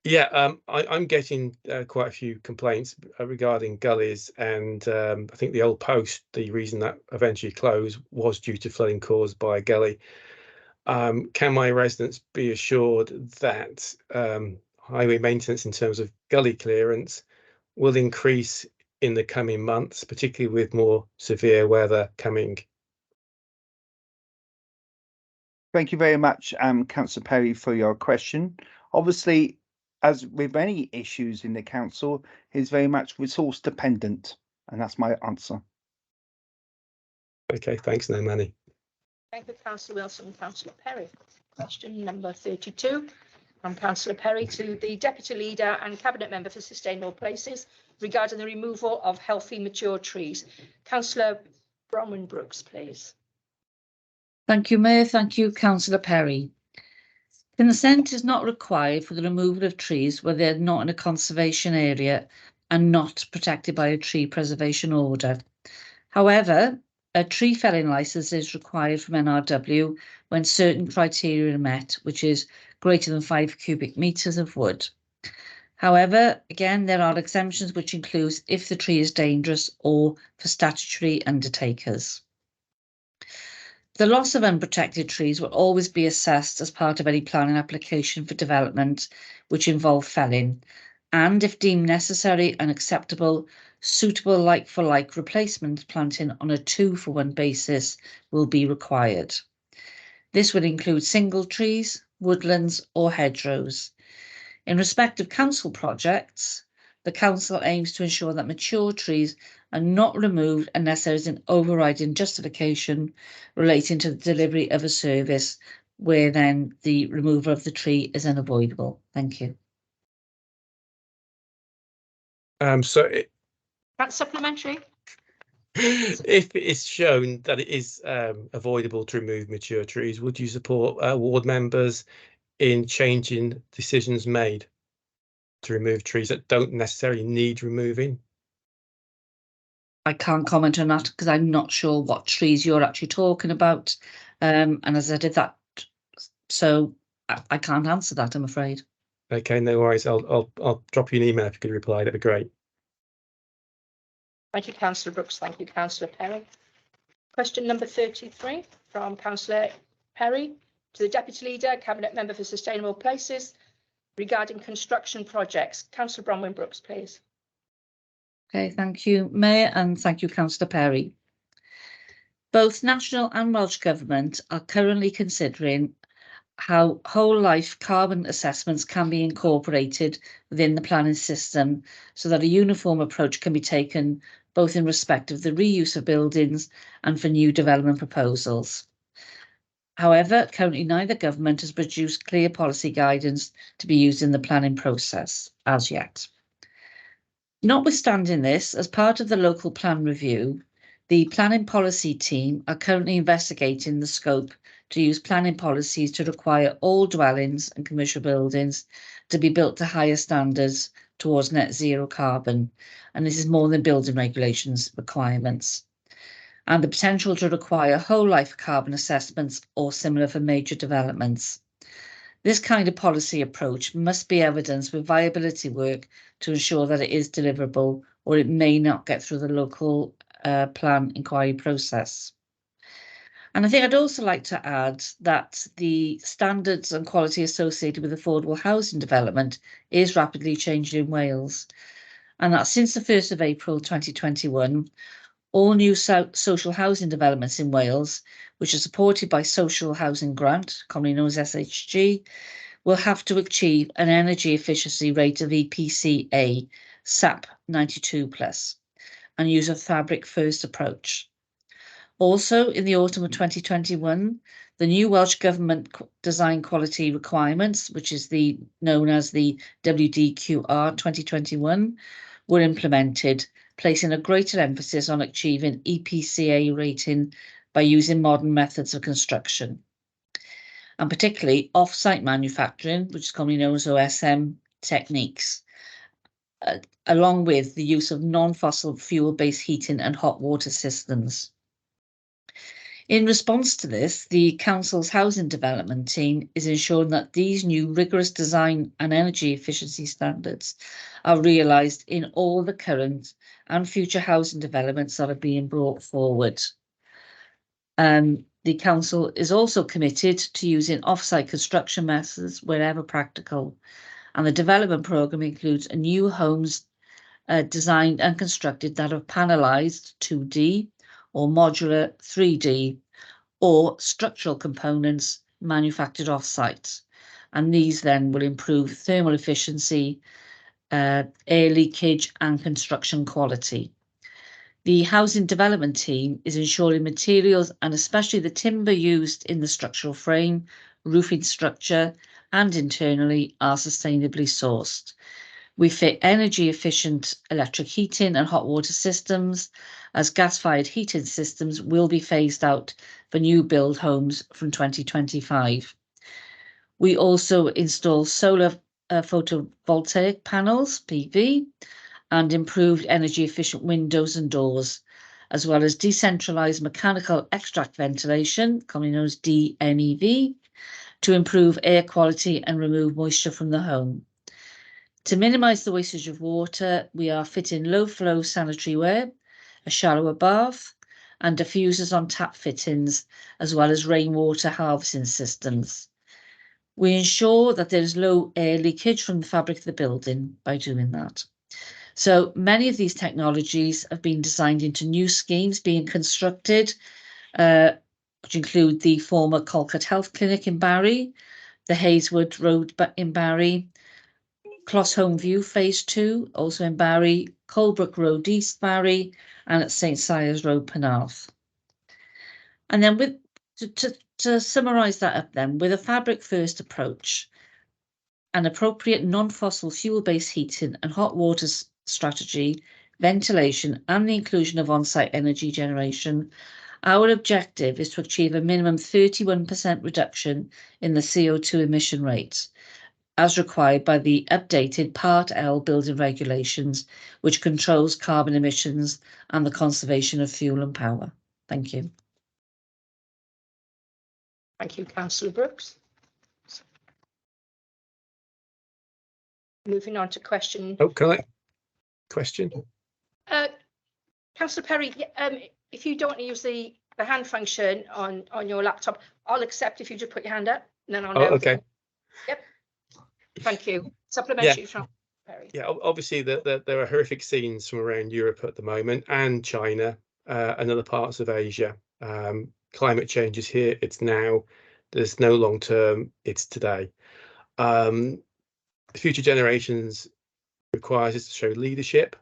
Yeah, I'm getting quite a few complaints regarding gullies, and I think the old post, the reason that eventually closed was due to flooding caused by a gully. Can my residents be assured that highway maintenance in terms of gully clearance will increase in the coming months, particularly with more severe weather coming? Thank you very much, Councillor Perry, for your question. Obviously, as with any issues in the council, it's very much resource dependent, and that's my answer. Okay, thanks, no money. Thank you, Councillor Wilson and Councillor Perry. Question number 32 from Councillor Perry to the Deputy Leader and Cabinet Member for Sustainable Places regarding the removal of healthy mature trees. Councillor Bromwell-Brooks, please. Thank you, Mayor. Thank you, Councillor Perry. Consent is not required for the removal of trees where they're not in a conservation area and not protected by a tree preservation order. However, a tree felling licence is required from NRW when certain criteria are met, which is greater than 5 cubic metres of wood. However, again, there are exemptions which includes if the tree is dangerous or for statutory undertakers. The loss of unprotected trees will always be assessed as part of any planning application for development which involve felling, and if deemed necessary and acceptable, suitable like-for-like replacement planting on a 2-for-1 basis will be required. This would include single trees, woodlands or hedgerows. In respect of council projects, the council aims to ensure that mature trees are not removed unless there is an overriding justification relating to the delivery of a service where then the removal of the tree is unavoidable. Thank you. That's supplementary. If it is shown that it is avoidable to remove mature trees, would you support ward members in changing decisions made to remove trees that don't necessarily need removing? I can't comment on that because I'm not sure what trees you're actually talking about. And as I did that, so I can't answer that, I'm afraid. Okay, no worries. I'll drop you an email if you could reply. That'd be great. Thank you, Councillor Brooks. Thank you, Councillor Perry. Question number 33 from Councillor Perry to the Deputy Leader, Cabinet Member for Sustainable Places regarding construction projects. Councillor Bromwell-Brooks, please. Okay, thank you, Mayor, and thank you, Councillor Perry. Both national and Welsh Government are currently considering how whole life carbon assessments can be incorporated within the planning system so that a uniform approach can be taken both in respect of the reuse of buildings and for new development proposals. However, currently neither government has produced clear policy guidance to be used in the planning process as yet. Notwithstanding this, as part of the local plan review, the planning policy team are currently investigating the scope to use planning policies to require all dwellings and commercial buildings to be built to higher standards towards net zero carbon. And this is more than building regulations requirements. And the potential to require whole life carbon assessments or similar for major developments. This kind of policy approach must be evidenced with viability work to ensure that it is deliverable, or it may not get through the local plan inquiry process. And I think I'd also like to add that the standards and quality associated with affordable housing development is rapidly changing in Wales. And that since the 1st of April 2021, all new social housing developments in Wales, which are supported by Social Housing Grant, commonly known as SHG, will have to achieve an energy efficiency rate of EPC-A, SAP 92+, and use a fabric first approach. Also, in the autumn of 2021, the new Welsh Government Design Quality Requirements, which is known as the WDQR 2021, were implemented, placing a greater emphasis on achieving EPC-A rating by using modern methods of construction, and particularly off-site manufacturing, which is commonly known as OSM techniques, along with the use of non-fossil fuel-based heating and hot water systems. In response to this, the Council's housing development team is ensuring that these new rigorous design and energy efficiency standards are realised in all the current and future housing developments that are being brought forward. The council is also committed to using off-site construction methods wherever practical, and the development programme includes a new homes designed and constructed that are panelised 2D or modular 3D or structural components manufactured off-site, and these then will improve thermal efficiency, air leakage and construction quality. The housing development team is ensuring materials and especially the timber used in the structural frame, roofing structure and internally are sustainably sourced. We fit energy efficient electric heating and hot water systems, as gas-fired heating systems will be phased out for new build homes from 2025. We also install solar photovoltaic panels, PV, and improved energy efficient windows and doors, as well as decentralized mechanical extract ventilation, commonly known as DMEV, to improve air quality and remove moisture from the home. To minimise the wastage of water, we are fitting low flow sanitary ware, a shallower bath, and diffusers on tap fittings, as well as rainwater harvesting systems. We ensure that there is low air leakage from the fabric of the building by doing that. So many of these technologies have been designed into new schemes being constructed, which include the former Colcott Health Clinic in Barry, the Hayswood Road in Barry, Closs Home View Phase 2, also in Barry, Colebrook Road East Barry, and at St Sire's Road, Penarth. And then to summarise that up then, with a fabric first approach, an appropriate non-fossil fuel-based heating and hot water strategy, ventilation, and the inclusion of on-site energy generation, our objective is to achieve a minimum 31% reduction in the CO2 emission rates, as required by the updated Part L building regulations, which controls carbon emissions and the conservation of fuel and power. Thank you. Thank you, Councillor Brooks. Moving on to question. Oh, can I? Question? Councillor Perry, if you don't use the hand function on your laptop, I'll accept if you just put your hand up, and then I'll know. Okay. Yep. Thank you. Supplementary from Perry. Yeah, obviously there are horrific scenes from around Europe at the moment and China and other parts of Asia. Climate change is here, it's now. There's no long term, it's today. Future generations requires us to show leadership,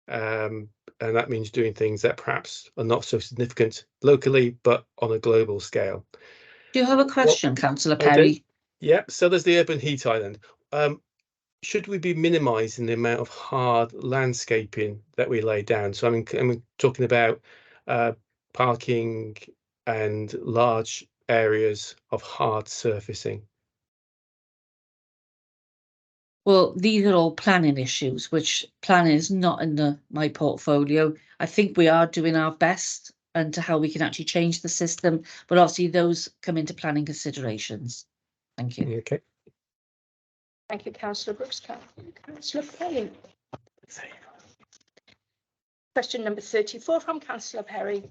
and that means doing things that perhaps are not so significant locally, but on a global scale. Do you have a question, Councillor Perry? Yeah, so there's the urban heat island. Should we be minimising the amount of hard landscaping that we lay down? So I'm talking about parking and large areas of hard surfacing. Well, these are all planning issues, which planning is not in my portfolio. I think we are doing our best and to how we can actually change the system, but obviously those come into planning considerations. Thank you. Okay. Thank you, Councillor Brooks. Councillor Perry. Question number 34 from Councillor Perry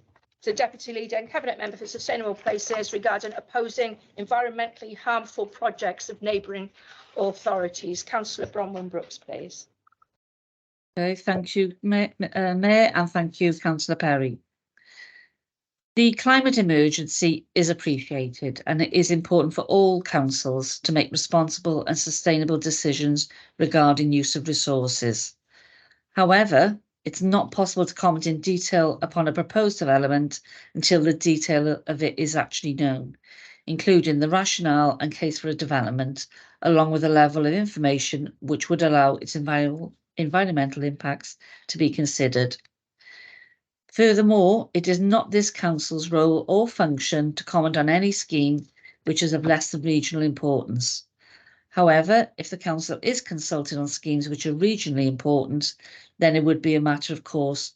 to Deputy Leader and Cabinet Member for Sustainable Places regarding opposing environmentally harmful projects of neighbouring authorities. Councillor Bronwyn Brooks, please. Okay, thank you, Mayor, and thank you, Councillor Perry. The climate emergency is appreciated, and it is important for all councils to make responsible and sustainable decisions regarding use of resources. However, it's not possible to comment in detail upon a proposed development until the detail of it is actually known, including the rationale and case for a development, along with a level of information which would allow its environmental impacts to be considered. Furthermore, it is not this council's role or function to comment on any scheme which is of less than regional importance. However, if the council is consulted on schemes which are regionally important, then it would be a matter of course,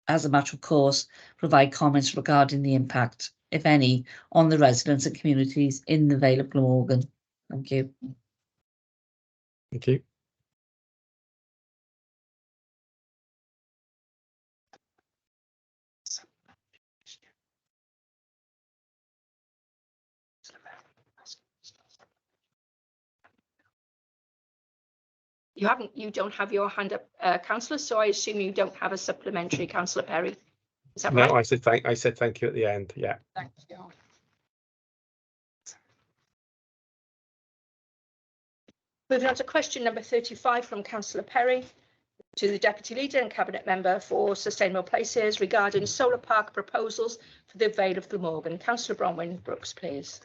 provide comments regarding the impact, if any, on the residents and communities in the Vale of Glamorgan. Thank you. Thank you. You don't have your hand up, councillor, so I assume you don't have a supplementary, councillor Perry. Is that right? No, I said thank you at the end. Yeah. Thank you. Moving on to question number 35 from councillor Perry to the Deputy Leader and Cabinet Member for Sustainable Places regarding solar park proposals for the Vale of Glamorgan. Councillor Bronwyn Brooks, please.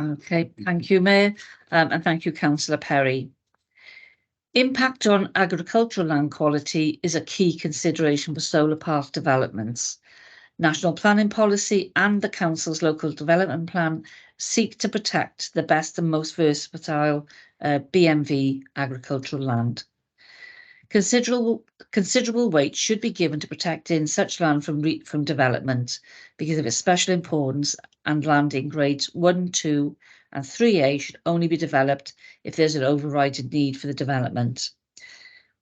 Okay, thank you, Mayor, and thank you, councillor Perry. Impact on agricultural land quality is a key consideration for solar park developments. National planning policy and the council's local development plan seek to protect the best and most versatile BMV agricultural land. Considerable weight should be given to protecting such land from development because of its special importance, and land in grades 1, 2 and 3A should only be developed if there's an overriding need for the development.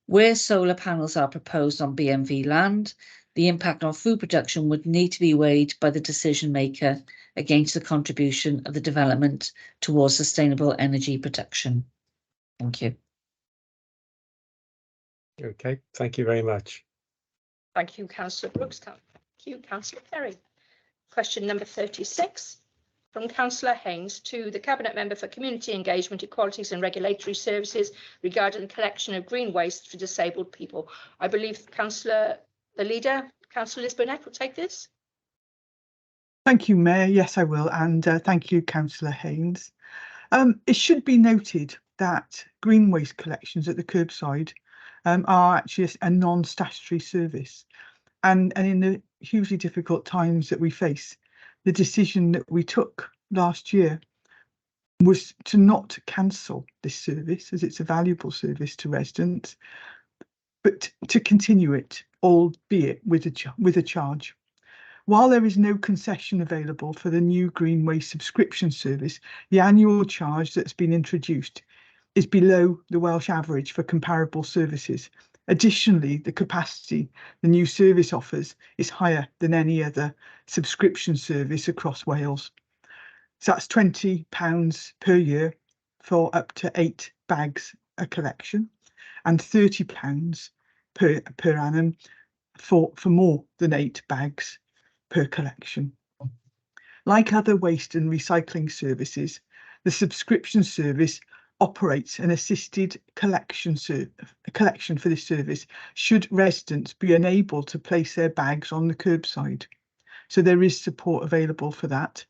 Where solar panels are proposed on BMV land, the impact on food production would need to be weighed by the decision maker against the contribution of the development towards sustainable energy production. Thank you. Okay, thank you very much. Thank you, councillor Brooks. Thank you, councillor Perry. Question number 36 from councillor Haynes to the Cabinet Member for Community Engagement, Equalities and Regulatory Services regarding the collection of green waste for disabled people. I believe councillor, the leader, councillor Liz Burnett, will take this. Thank you, Mayor. Yes, I will. And thank you, councillor Haynes. It should be noted that green waste collections at the curbside are actually a non-statutory service. And in the hugely difficult times that we face, the decision that we took last year was to not cancel this service, as it's a valuable service to residents, but to continue it, albeit with a charge. While there is no concession available for the new green waste subscription service, the annual charge that's been introduced is below the Welsh average for comparable services. Additionally, the capacity the new service offers is higher than any other subscription service across Wales. So that's £20 per year for up to 8 bags a collection, and £30 per annum for more than 8 bags per collection. Like other waste and recycling services, the subscription service operates an assisted collection for this service should residents be unable to place their bags on the curbside. So there is support available for that.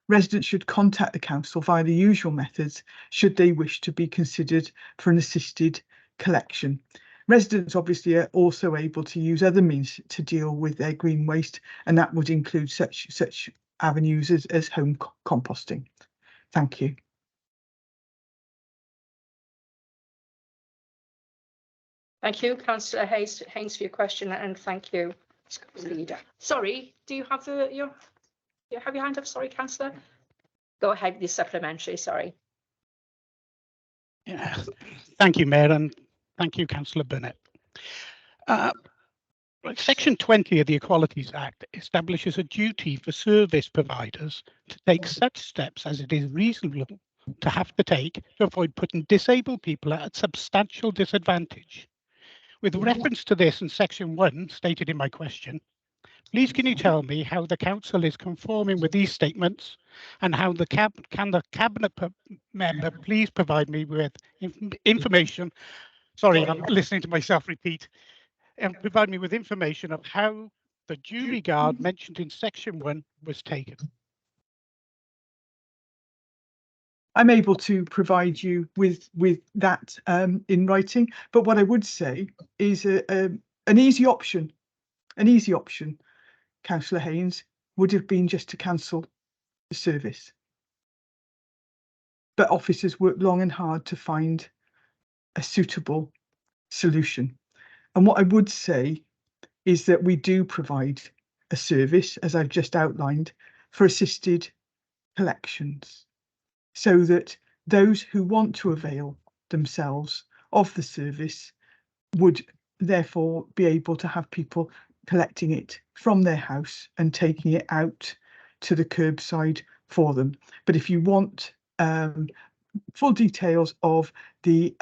Residents should contact the council via the usual methods should they wish to be considered for an assisted collection. Residents obviously are also able to use other means to deal with their green waste, and that would include such avenues as home composting. Thank you. Thank you, councillor Haynes, for your question, and thank you, leader. Sorry, do you have your hand up? Sorry, councillor. Go ahead with your supplementary. Sorry. Yeah, thank you, Mayor, and thank you, councillor Burnett. Section 20 of the Equalities Act establishes a duty for service providers to take such steps as it is reasonable to have to take to avoid putting disabled people at a substantial disadvantage. With reference to this in section 1 stated in my question, please can you tell me how the council is conforming with these statements, and how the cabinet member please provide me with information. Sorry, I'm listening to myself repeat. And provide me with information of how the due regard mentioned in section 1 was taken. I'm able to provide you with that in writing, but what I would say is an easy option, councillor Haynes, would have been just to cancel the service. But officers worked long and hard to find a suitable solution. And what I would say is that we do provide a service, as I've just outlined, for assisted collections, so that those who want to avail themselves of the service would therefore be able to have people collecting it from their house and taking it out to the curbside for them. But if you want full details of the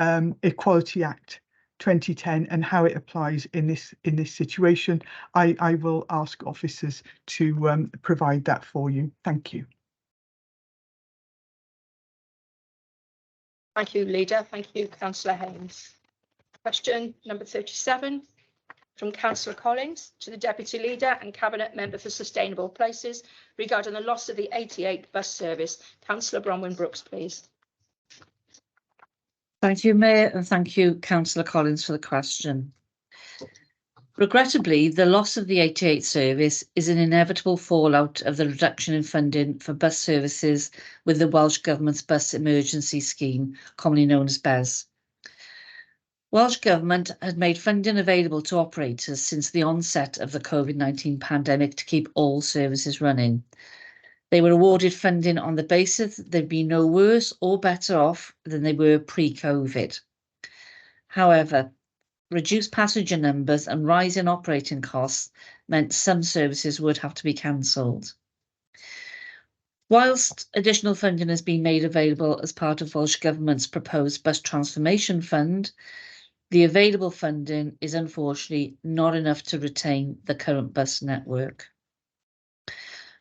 Equality Act 2010 and how it applies in this situation, I will ask officers to provide that for you. Thank you. Thank you, Leader. Thank you, Councillor Haynes. Question number 37 from Councillor Collins to the Deputy Leader and Cabinet Member for Sustainable Places regarding the loss of the 88 bus service. Councillor Bronwyn Brooks, please. Thank you, Mayor, and thank you, Councillor Collins, for the question. Regrettably, the loss of the 88 service is an inevitable fallout of the reduction in funding for bus services with the Welsh Government's Bus Emergency Scheme, commonly known as BES. Welsh Government had made funding available to operators since the onset of the COVID-19 pandemic to keep all services running. They were awarded funding on the basis that they'd be no worse or better off than they were pre-COVID. However, reduced passenger numbers and rise in operating costs meant some services would have to be cancelled. Whilst additional funding has been made available as part of Welsh Government's proposed Bus Transformation Fund, the available funding is unfortunately not enough to retain the current bus network.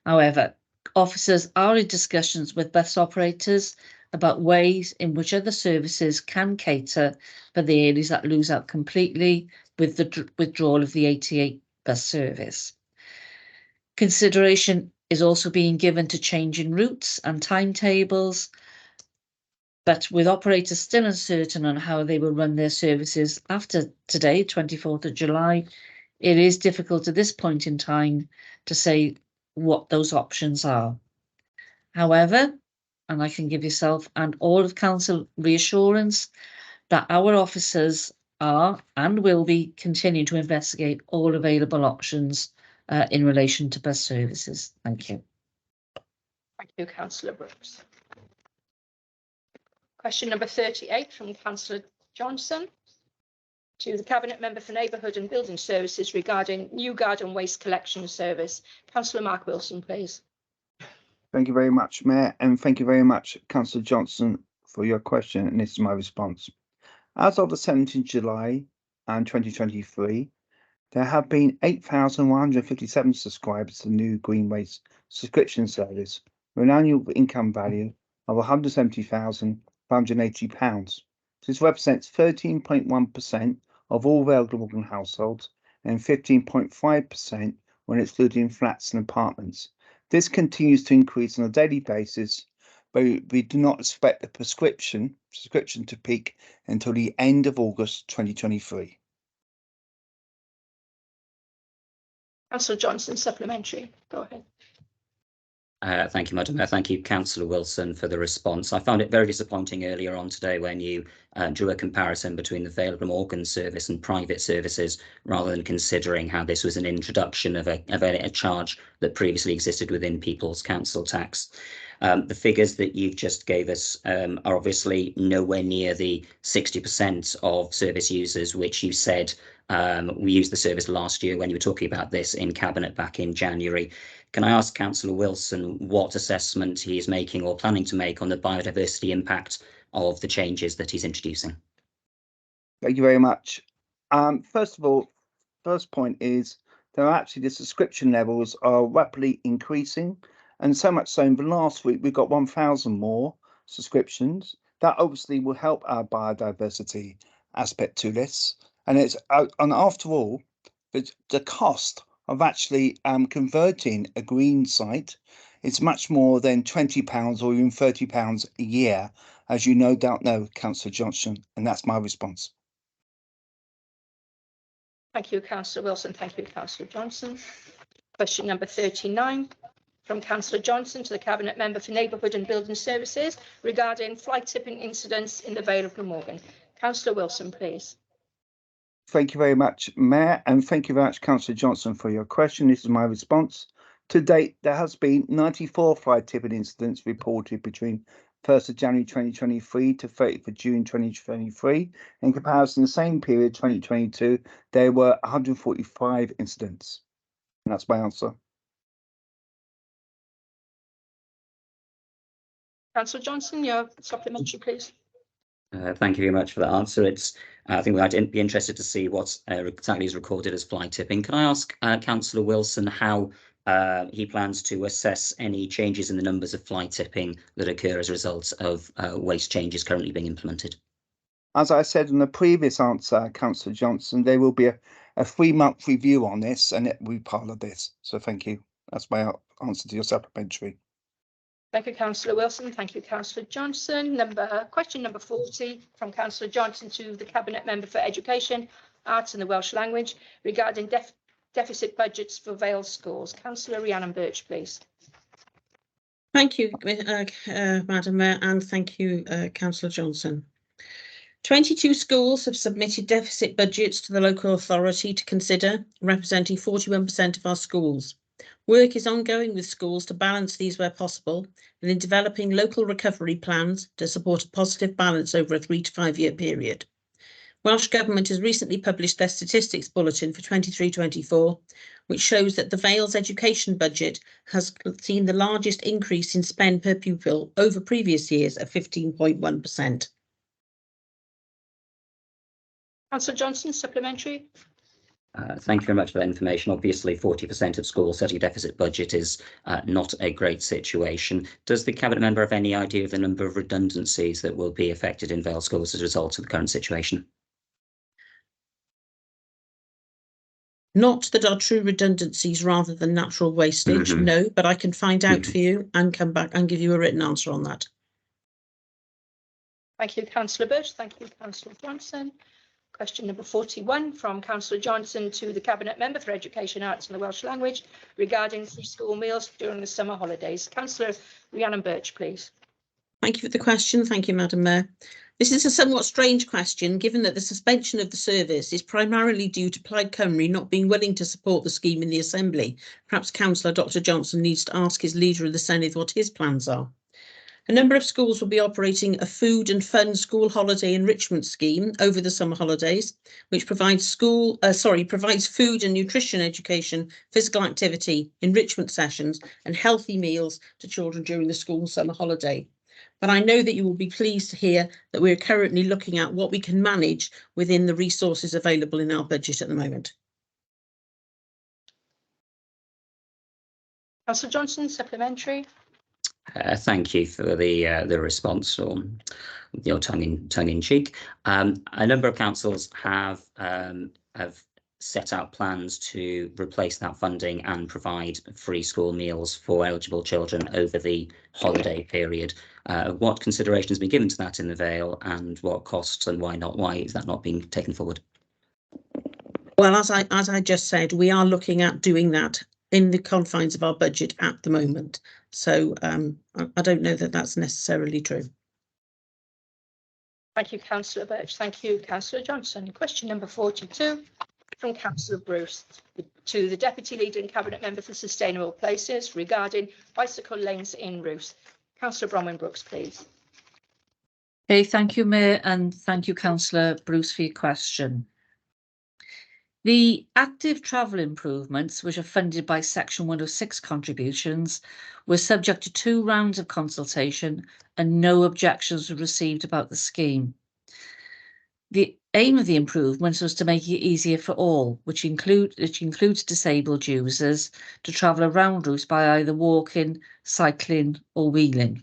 However, officers are in discussions with bus operators about ways in which other services can cater for the areas that lose out completely with the withdrawal of the 88 bus service. Consideration is also being given to changing routes and timetables, but with operators still uncertain on how they will run their services after today, 24th of July, it is difficult at this point in time to say what those options are. However, and I can give yourself and all of Council reassurance that our officers are and will be continuing to investigate all available options in relation to bus services. Thank you. Thank you, Councillor Brooks. Question number 38 from Councillor Johnson to the Cabinet Member for Neighbourhood and Building Services regarding new garden waste collection service. Councillor Mark Wilson, please. Thank you very much, Mayor, and thank you very much, Councillor Johnson, for your question, and this is my response. As of the 17th July 2023, there have been 8,157 subscribers to the new green waste subscription service with an annual income value of £170,580. This represents 13.1% of all Vale Glamorgan households and 15.5% when excluding flats and apartments. This continues to increase on a daily basis, but we do not expect the subscription to peak until the end of August 2023. Councillor Johnson, supplementary. Go ahead. Thank you, Madam Mayor. Thank you, Councillor Wilson, for the response. I found it very disappointing earlier on today when you drew a comparison between the Vale Glamorgan service and private services, rather than considering how this was an introduction of a charge that previously existed within People's Council tax. The figures that you've just gave us are obviously nowhere near the 60% of service users, which you said we used the service last year when you were talking about this in Cabinet back in January. Can I ask Councillor Wilson what assessment he is making or planning to make on the biodiversity impact of the changes that he's introducing? Thank you very much. First of all, first point is that actually the subscription levels are rapidly increasing, and so much so in the last week we got 1,000 more subscriptions. That obviously will help our biodiversity aspect to this, and it's and after all, the cost of actually converting a green site is much more than £20 or even £30 a year, as you no doubt know, Councillor Johnson, and that's my response. Thank you, Councillor Wilson. Thank you, Councillor Johnson. Question number 39 from Councillor Johnson to the Cabinet Member for Neighbourhood and Building Services regarding fly tipping incidents in the Vale of Glamorgan. Councillor Wilson, please. Thank you very much, Mayor, and thank you very much, Councillor Johnson, for your question. This is my response. To date, there has been 94 fly tipping incidents reported between 1st of January 2023 to 30th of June 2023. In comparison, the same period, 2022, there were 145 incidents. And that's my answer. Councillor Johnson, your supplementary, please. Thank you very much for that answer. I think we'd be interested to see what exactly is recorded as fly tipping. Can I ask Councillor Wilson how he plans to assess any changes in the numbers of fly tipping that occur as a result of waste changes currently being implemented? As I said in the previous answer, Councillor Johnson, there will be a 3-month review on this, and it will be part of this. So thank you. That's my answer to your supplementary. Thank you, Councillor Wilson. Thank you, Councillor Johnson. Question number 40 from Councillor Johnson to the Cabinet Member for Education, Arts and the Welsh Language regarding deficit budgets for Vale schools. Councillor Rhiannon Birch, please. Thank you, Madam Mayor, and thank you, Councillor Johnson. 22 schools have submitted deficit budgets to the local authority to consider, representing 41% of our schools. Work is ongoing with schools to balance these where possible, and in developing local recovery plans to support a positive balance over a 3 to 5 year period. Welsh Government has recently published their statistics bulletin for 23-24, which shows that the Vale's education budget has seen the largest increase in spend per pupil over previous years at 15.1%. Councillor Johnson, supplementary. Thank you very much for that information. Obviously, 40% of schools setting a deficit budget is not a great situation. Does the Cabinet Member have any idea of the number of redundancies that will be affected in Vale schools as a result of the current situation? Not that are true redundancies rather than natural wastage, no, but I can find out for you and come back and give you a written answer on that. Thank you, Councillor Birch. Thank you, Councillor Johnson. Question number 41 from Councillor Johnson to the Cabinet Member for Education, Arts and the Welsh Language regarding free school meals during the summer holidays. Councillor Rhiannon Birch, please. Thank you for the question. Thank you, Madam Mayor. This is a somewhat strange question, given that the suspension of the service is primarily due to Plaid Cymru not being willing to support the scheme in the Assembly. Perhaps Councillor Dr Johnson needs to ask his Leader of the Senedd what his plans are. A number of schools will be operating a food and fun school holiday enrichment scheme over the summer holidays, which provides provides food and nutrition education, physical activity, enrichment sessions, and healthy meals to children during the school summer holiday. But I know that you will be pleased to hear that we're currently looking at what we can manage within the resources available in our budget at the moment. Councillor Johnson, supplementary. Thank you for the response, or your tongue in cheek. A number of councils have set out plans to replace that funding and provide free school meals for eligible children over the holiday period. What consideration has been given to that in the Vale, and what costs, and why not? Why is that not being taken forward? Well, as I just said, we are looking at doing that in the confines of our budget at the moment. So I don't know that that's necessarily true. Thank you, Councillor Birch. Thank you, Councillor Johnson. Question number 42 from Councillor Bruce to the Deputy Leader and Cabinet Member for Sustainable Places regarding bicycle lanes in Ruth. Councillor Bronwyn Brooks, please. Okay, thank you, Mayor, and thank you, Councillor Bruce, for your question. The active travel improvements, which are funded by Section 106 contributions, were subject to 2 rounds of consultation and no objections were received about the scheme. The aim of the improvements was to make it easier for all, which includes disabled users, to travel around routes by either walking, cycling or wheeling.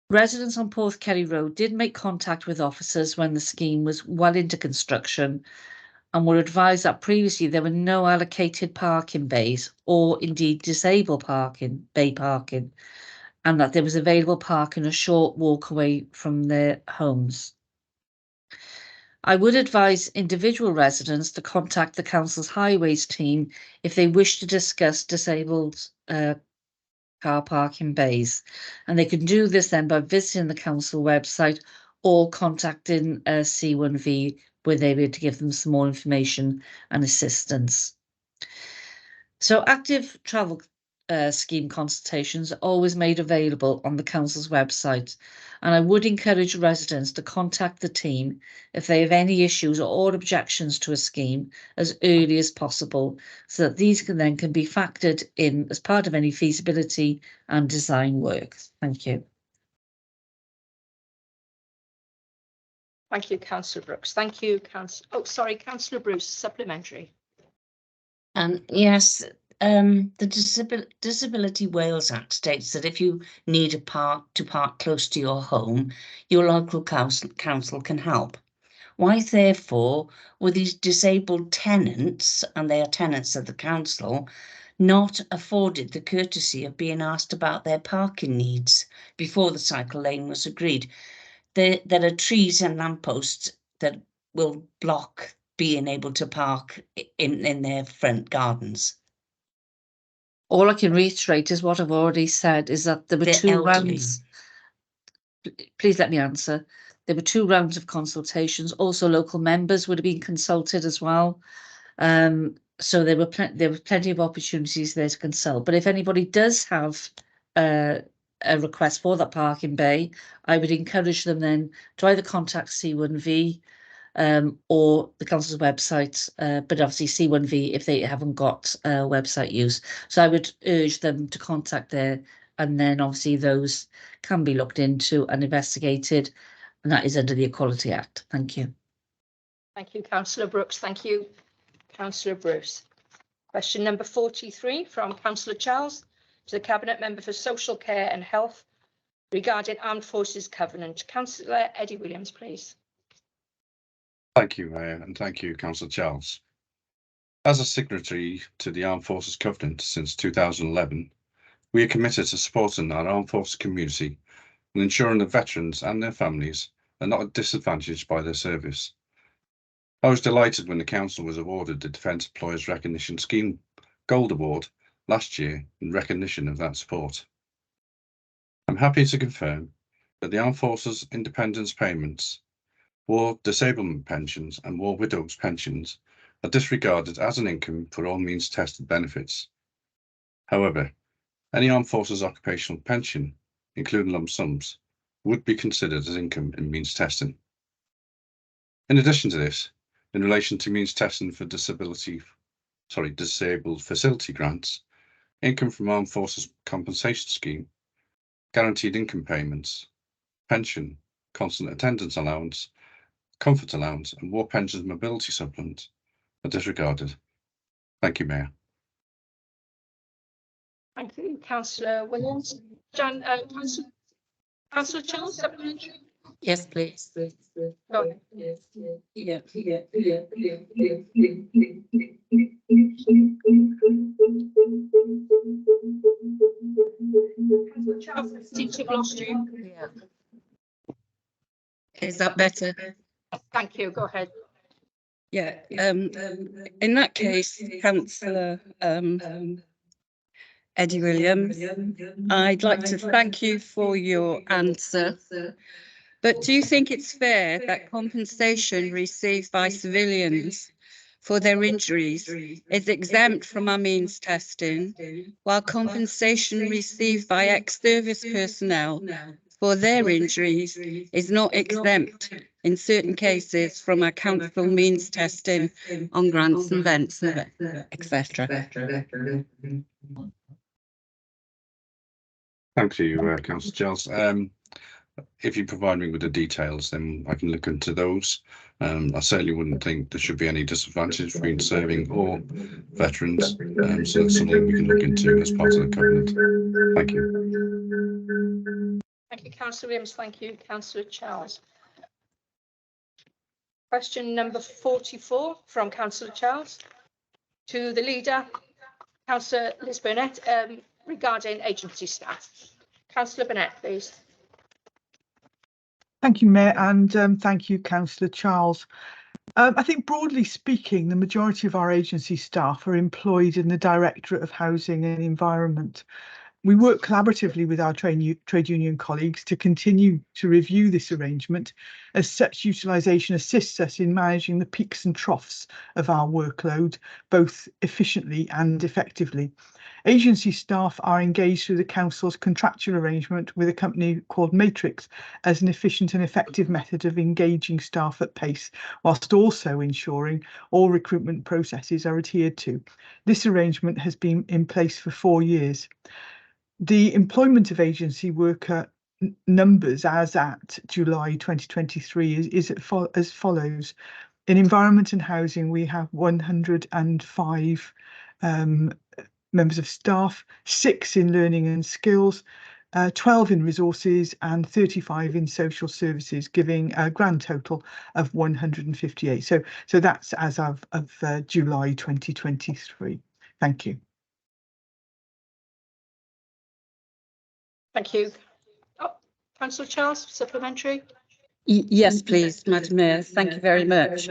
Residents on Porthkerry Road did make contact with officers when the scheme was well into construction, and were advised that previously there were no allocated parking bays or indeed disabled bay parking, and that there was available parking a short walk away from their homes. I would advise individual residents to contact the council's highways team if they wish to discuss disabled car parking bays, and they can do this then by visiting the council website or contacting C1V, where they will to give them some more information and assistance. So active travel scheme consultations are always made available on the council's website, and I would encourage residents to contact the team if they have any issues or objections to a scheme as early as possible, so that these can be factored in as part of any feasibility and design work. Thank you. Thank you, Councillor Brooks. Thank you, Councillor Bruce, supplementary. Yes, the Disability Wales Act states that if you need a park close to your home, your local council can help. Why, therefore, were these disabled tenants, and they are tenants of the council, not afforded the courtesy of being asked about their parking needs before the cycle lane was agreed? There are trees and lampposts that will block being able to park in their front gardens. All I can reiterate is what I've already said, is that there were two rounds. Please let me answer. There were 2 rounds of consultations. Also, local members would have been consulted as well. So there were plenty of opportunities there to consult. But if anybody does have a request for that parking bay, I would encourage them then to either contact C1V or the council's website, but obviously C1V if they haven't got website use. So I would urge them to contact there, and then obviously those can be looked into and investigated, and that is under the Equality Act. Thank you. Thank you, Councillor Brooks. Thank you, Councillor Bruce. Question number 43 from Councillor Charles to the Cabinet Member for Social Care and Health regarding Armed Forces Covenant. Councillor Eddie Williams, please. Thank you, Mayor, and thank you, Councillor Charles. As a signatory to the Armed Forces Covenant since 2011, we are committed to supporting our armed forces community and ensuring that veterans and their families are not disadvantaged by their service. I was delighted when the Council was awarded the Defence Employers Recognition Scheme Gold Award last year in recognition of that support. I'm happy to confirm that the Armed Forces Independence Payments, War Disablement Pensions and War Widows Pensions are disregarded as an income for all means tested benefits. However, any Armed Forces occupational pension, including lump sums, would be considered as income in means testing. In addition to this, in relation to means testing for disabled facility grants, income from Armed Forces Compensation Scheme, guaranteed income payments, pension, constant attendance allowance, comfort allowance and war pensions mobility supplement are disregarded. Thank you, Mayor. Thank you, Councillor Williams. Councillor Charles, supplementary? Yes, please. Go ahead. Yeah. Councillor Charles, I seem to have lost you. Yeah. Is that better? Thank you. Go ahead. Yeah, in that case, Councillor Eddie Williams, I'd like to thank you for your answer. But do you think it's fair that compensation received by civilians for their injuries is exempt from our means testing, while compensation received by ex-service personnel for their injuries is not exempt in certain cases from our council means testing on grants and events, etc.? Thank you, Councillor Charles. If you provide me with the details, then I can look into those. I certainly wouldn't think there should be any disadvantage between serving or veterans. So that's something we can look into as part of the covenant. Thank you. Thank you, Councillor Williams. Thank you, Councillor Charles. Question number 44 from Councillor Charles to the leader, Councillor Liz Burnett, regarding agency staff. Councillor Burnett, please. Thank you, Mayor, and thank you, Councillor Charles. I think broadly speaking, the majority of our agency staff are employed in the Directorate of Housing and Environment. We work collaboratively with our trade union colleagues to continue to review this arrangement, as such utilisation assists us in managing the peaks and troughs of our workload, both efficiently and effectively. Agency staff are engaged through the Council's contractual arrangement with a company called Matrix as an efficient and effective method of engaging staff at pace, whilst also ensuring all recruitment processes are adhered to. This arrangement has been in place for 4 years. The employment of agency worker numbers as at July 2023 is as follows. In environment and housing, we have 105 members of staff, 6 in learning and skills, 12 in resources and 35 in social services, giving a grand total of 158. So that's as of July 2023. Thank you. Thank you. Oh, Councillor Charles, supplementary. Yes, please, Madam Mayor. Thank you very much.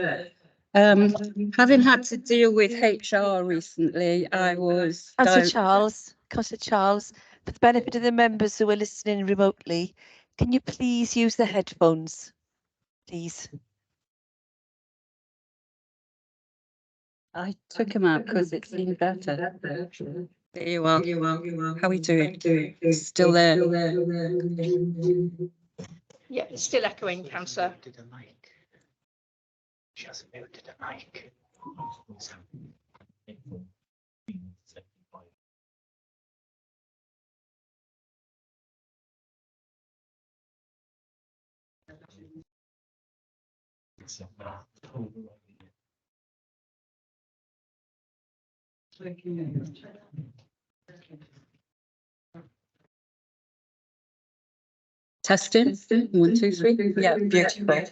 Having had to deal with HR recently, I was... Councillor Charles, for the benefit of the members who are listening remotely, can you please use the headphones, please? I took him out because it seemed better. There you are. How are we doing? Still there? Yeah, it's still echoing, Councillor. She hasn't muted the mic. Testing. 1, 2, 3. Yeah, beautiful.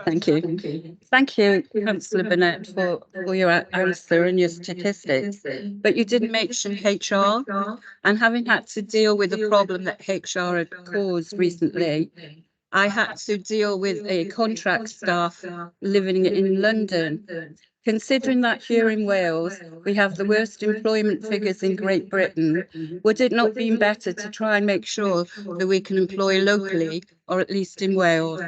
Thank you. Thank you, Councillor Burnett, for your answer and your statistics. But you didn't mention HR, and having had to deal with a problem that HR had caused recently, I had to deal with a contract staff living in London. Considering that here in Wales, we have the worst employment figures in Great Britain, would it not be better to try and make sure that we can employ locally, or at least in Wales?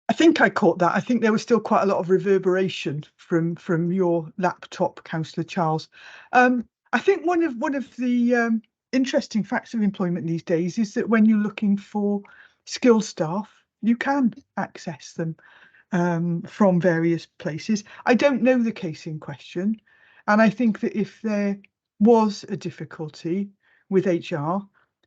I think I caught that. I think there was still quite a lot of reverberation from your laptop, Councillor Charles. I think one of the interesting facts of employment these days is that when you're looking for skilled staff, you can access them from various places. I don't know the case in question, and I think that if there was a difficulty with HR,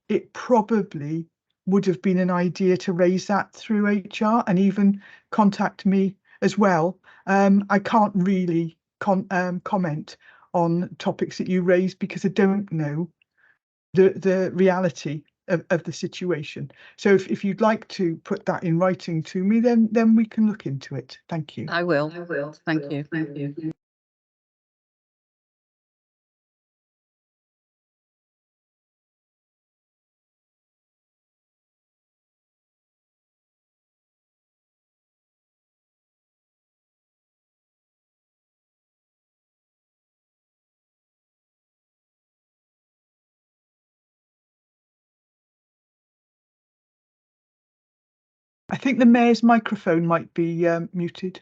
it probably would have been an idea to raise that through HR and even contact me as well. I can't really comment on topics that you raised because I don't know the reality of the situation. So if you'd like to put that in writing to me, then we can look into it. Thank you. I will. Thank you. I think the mayor's microphone might be muted.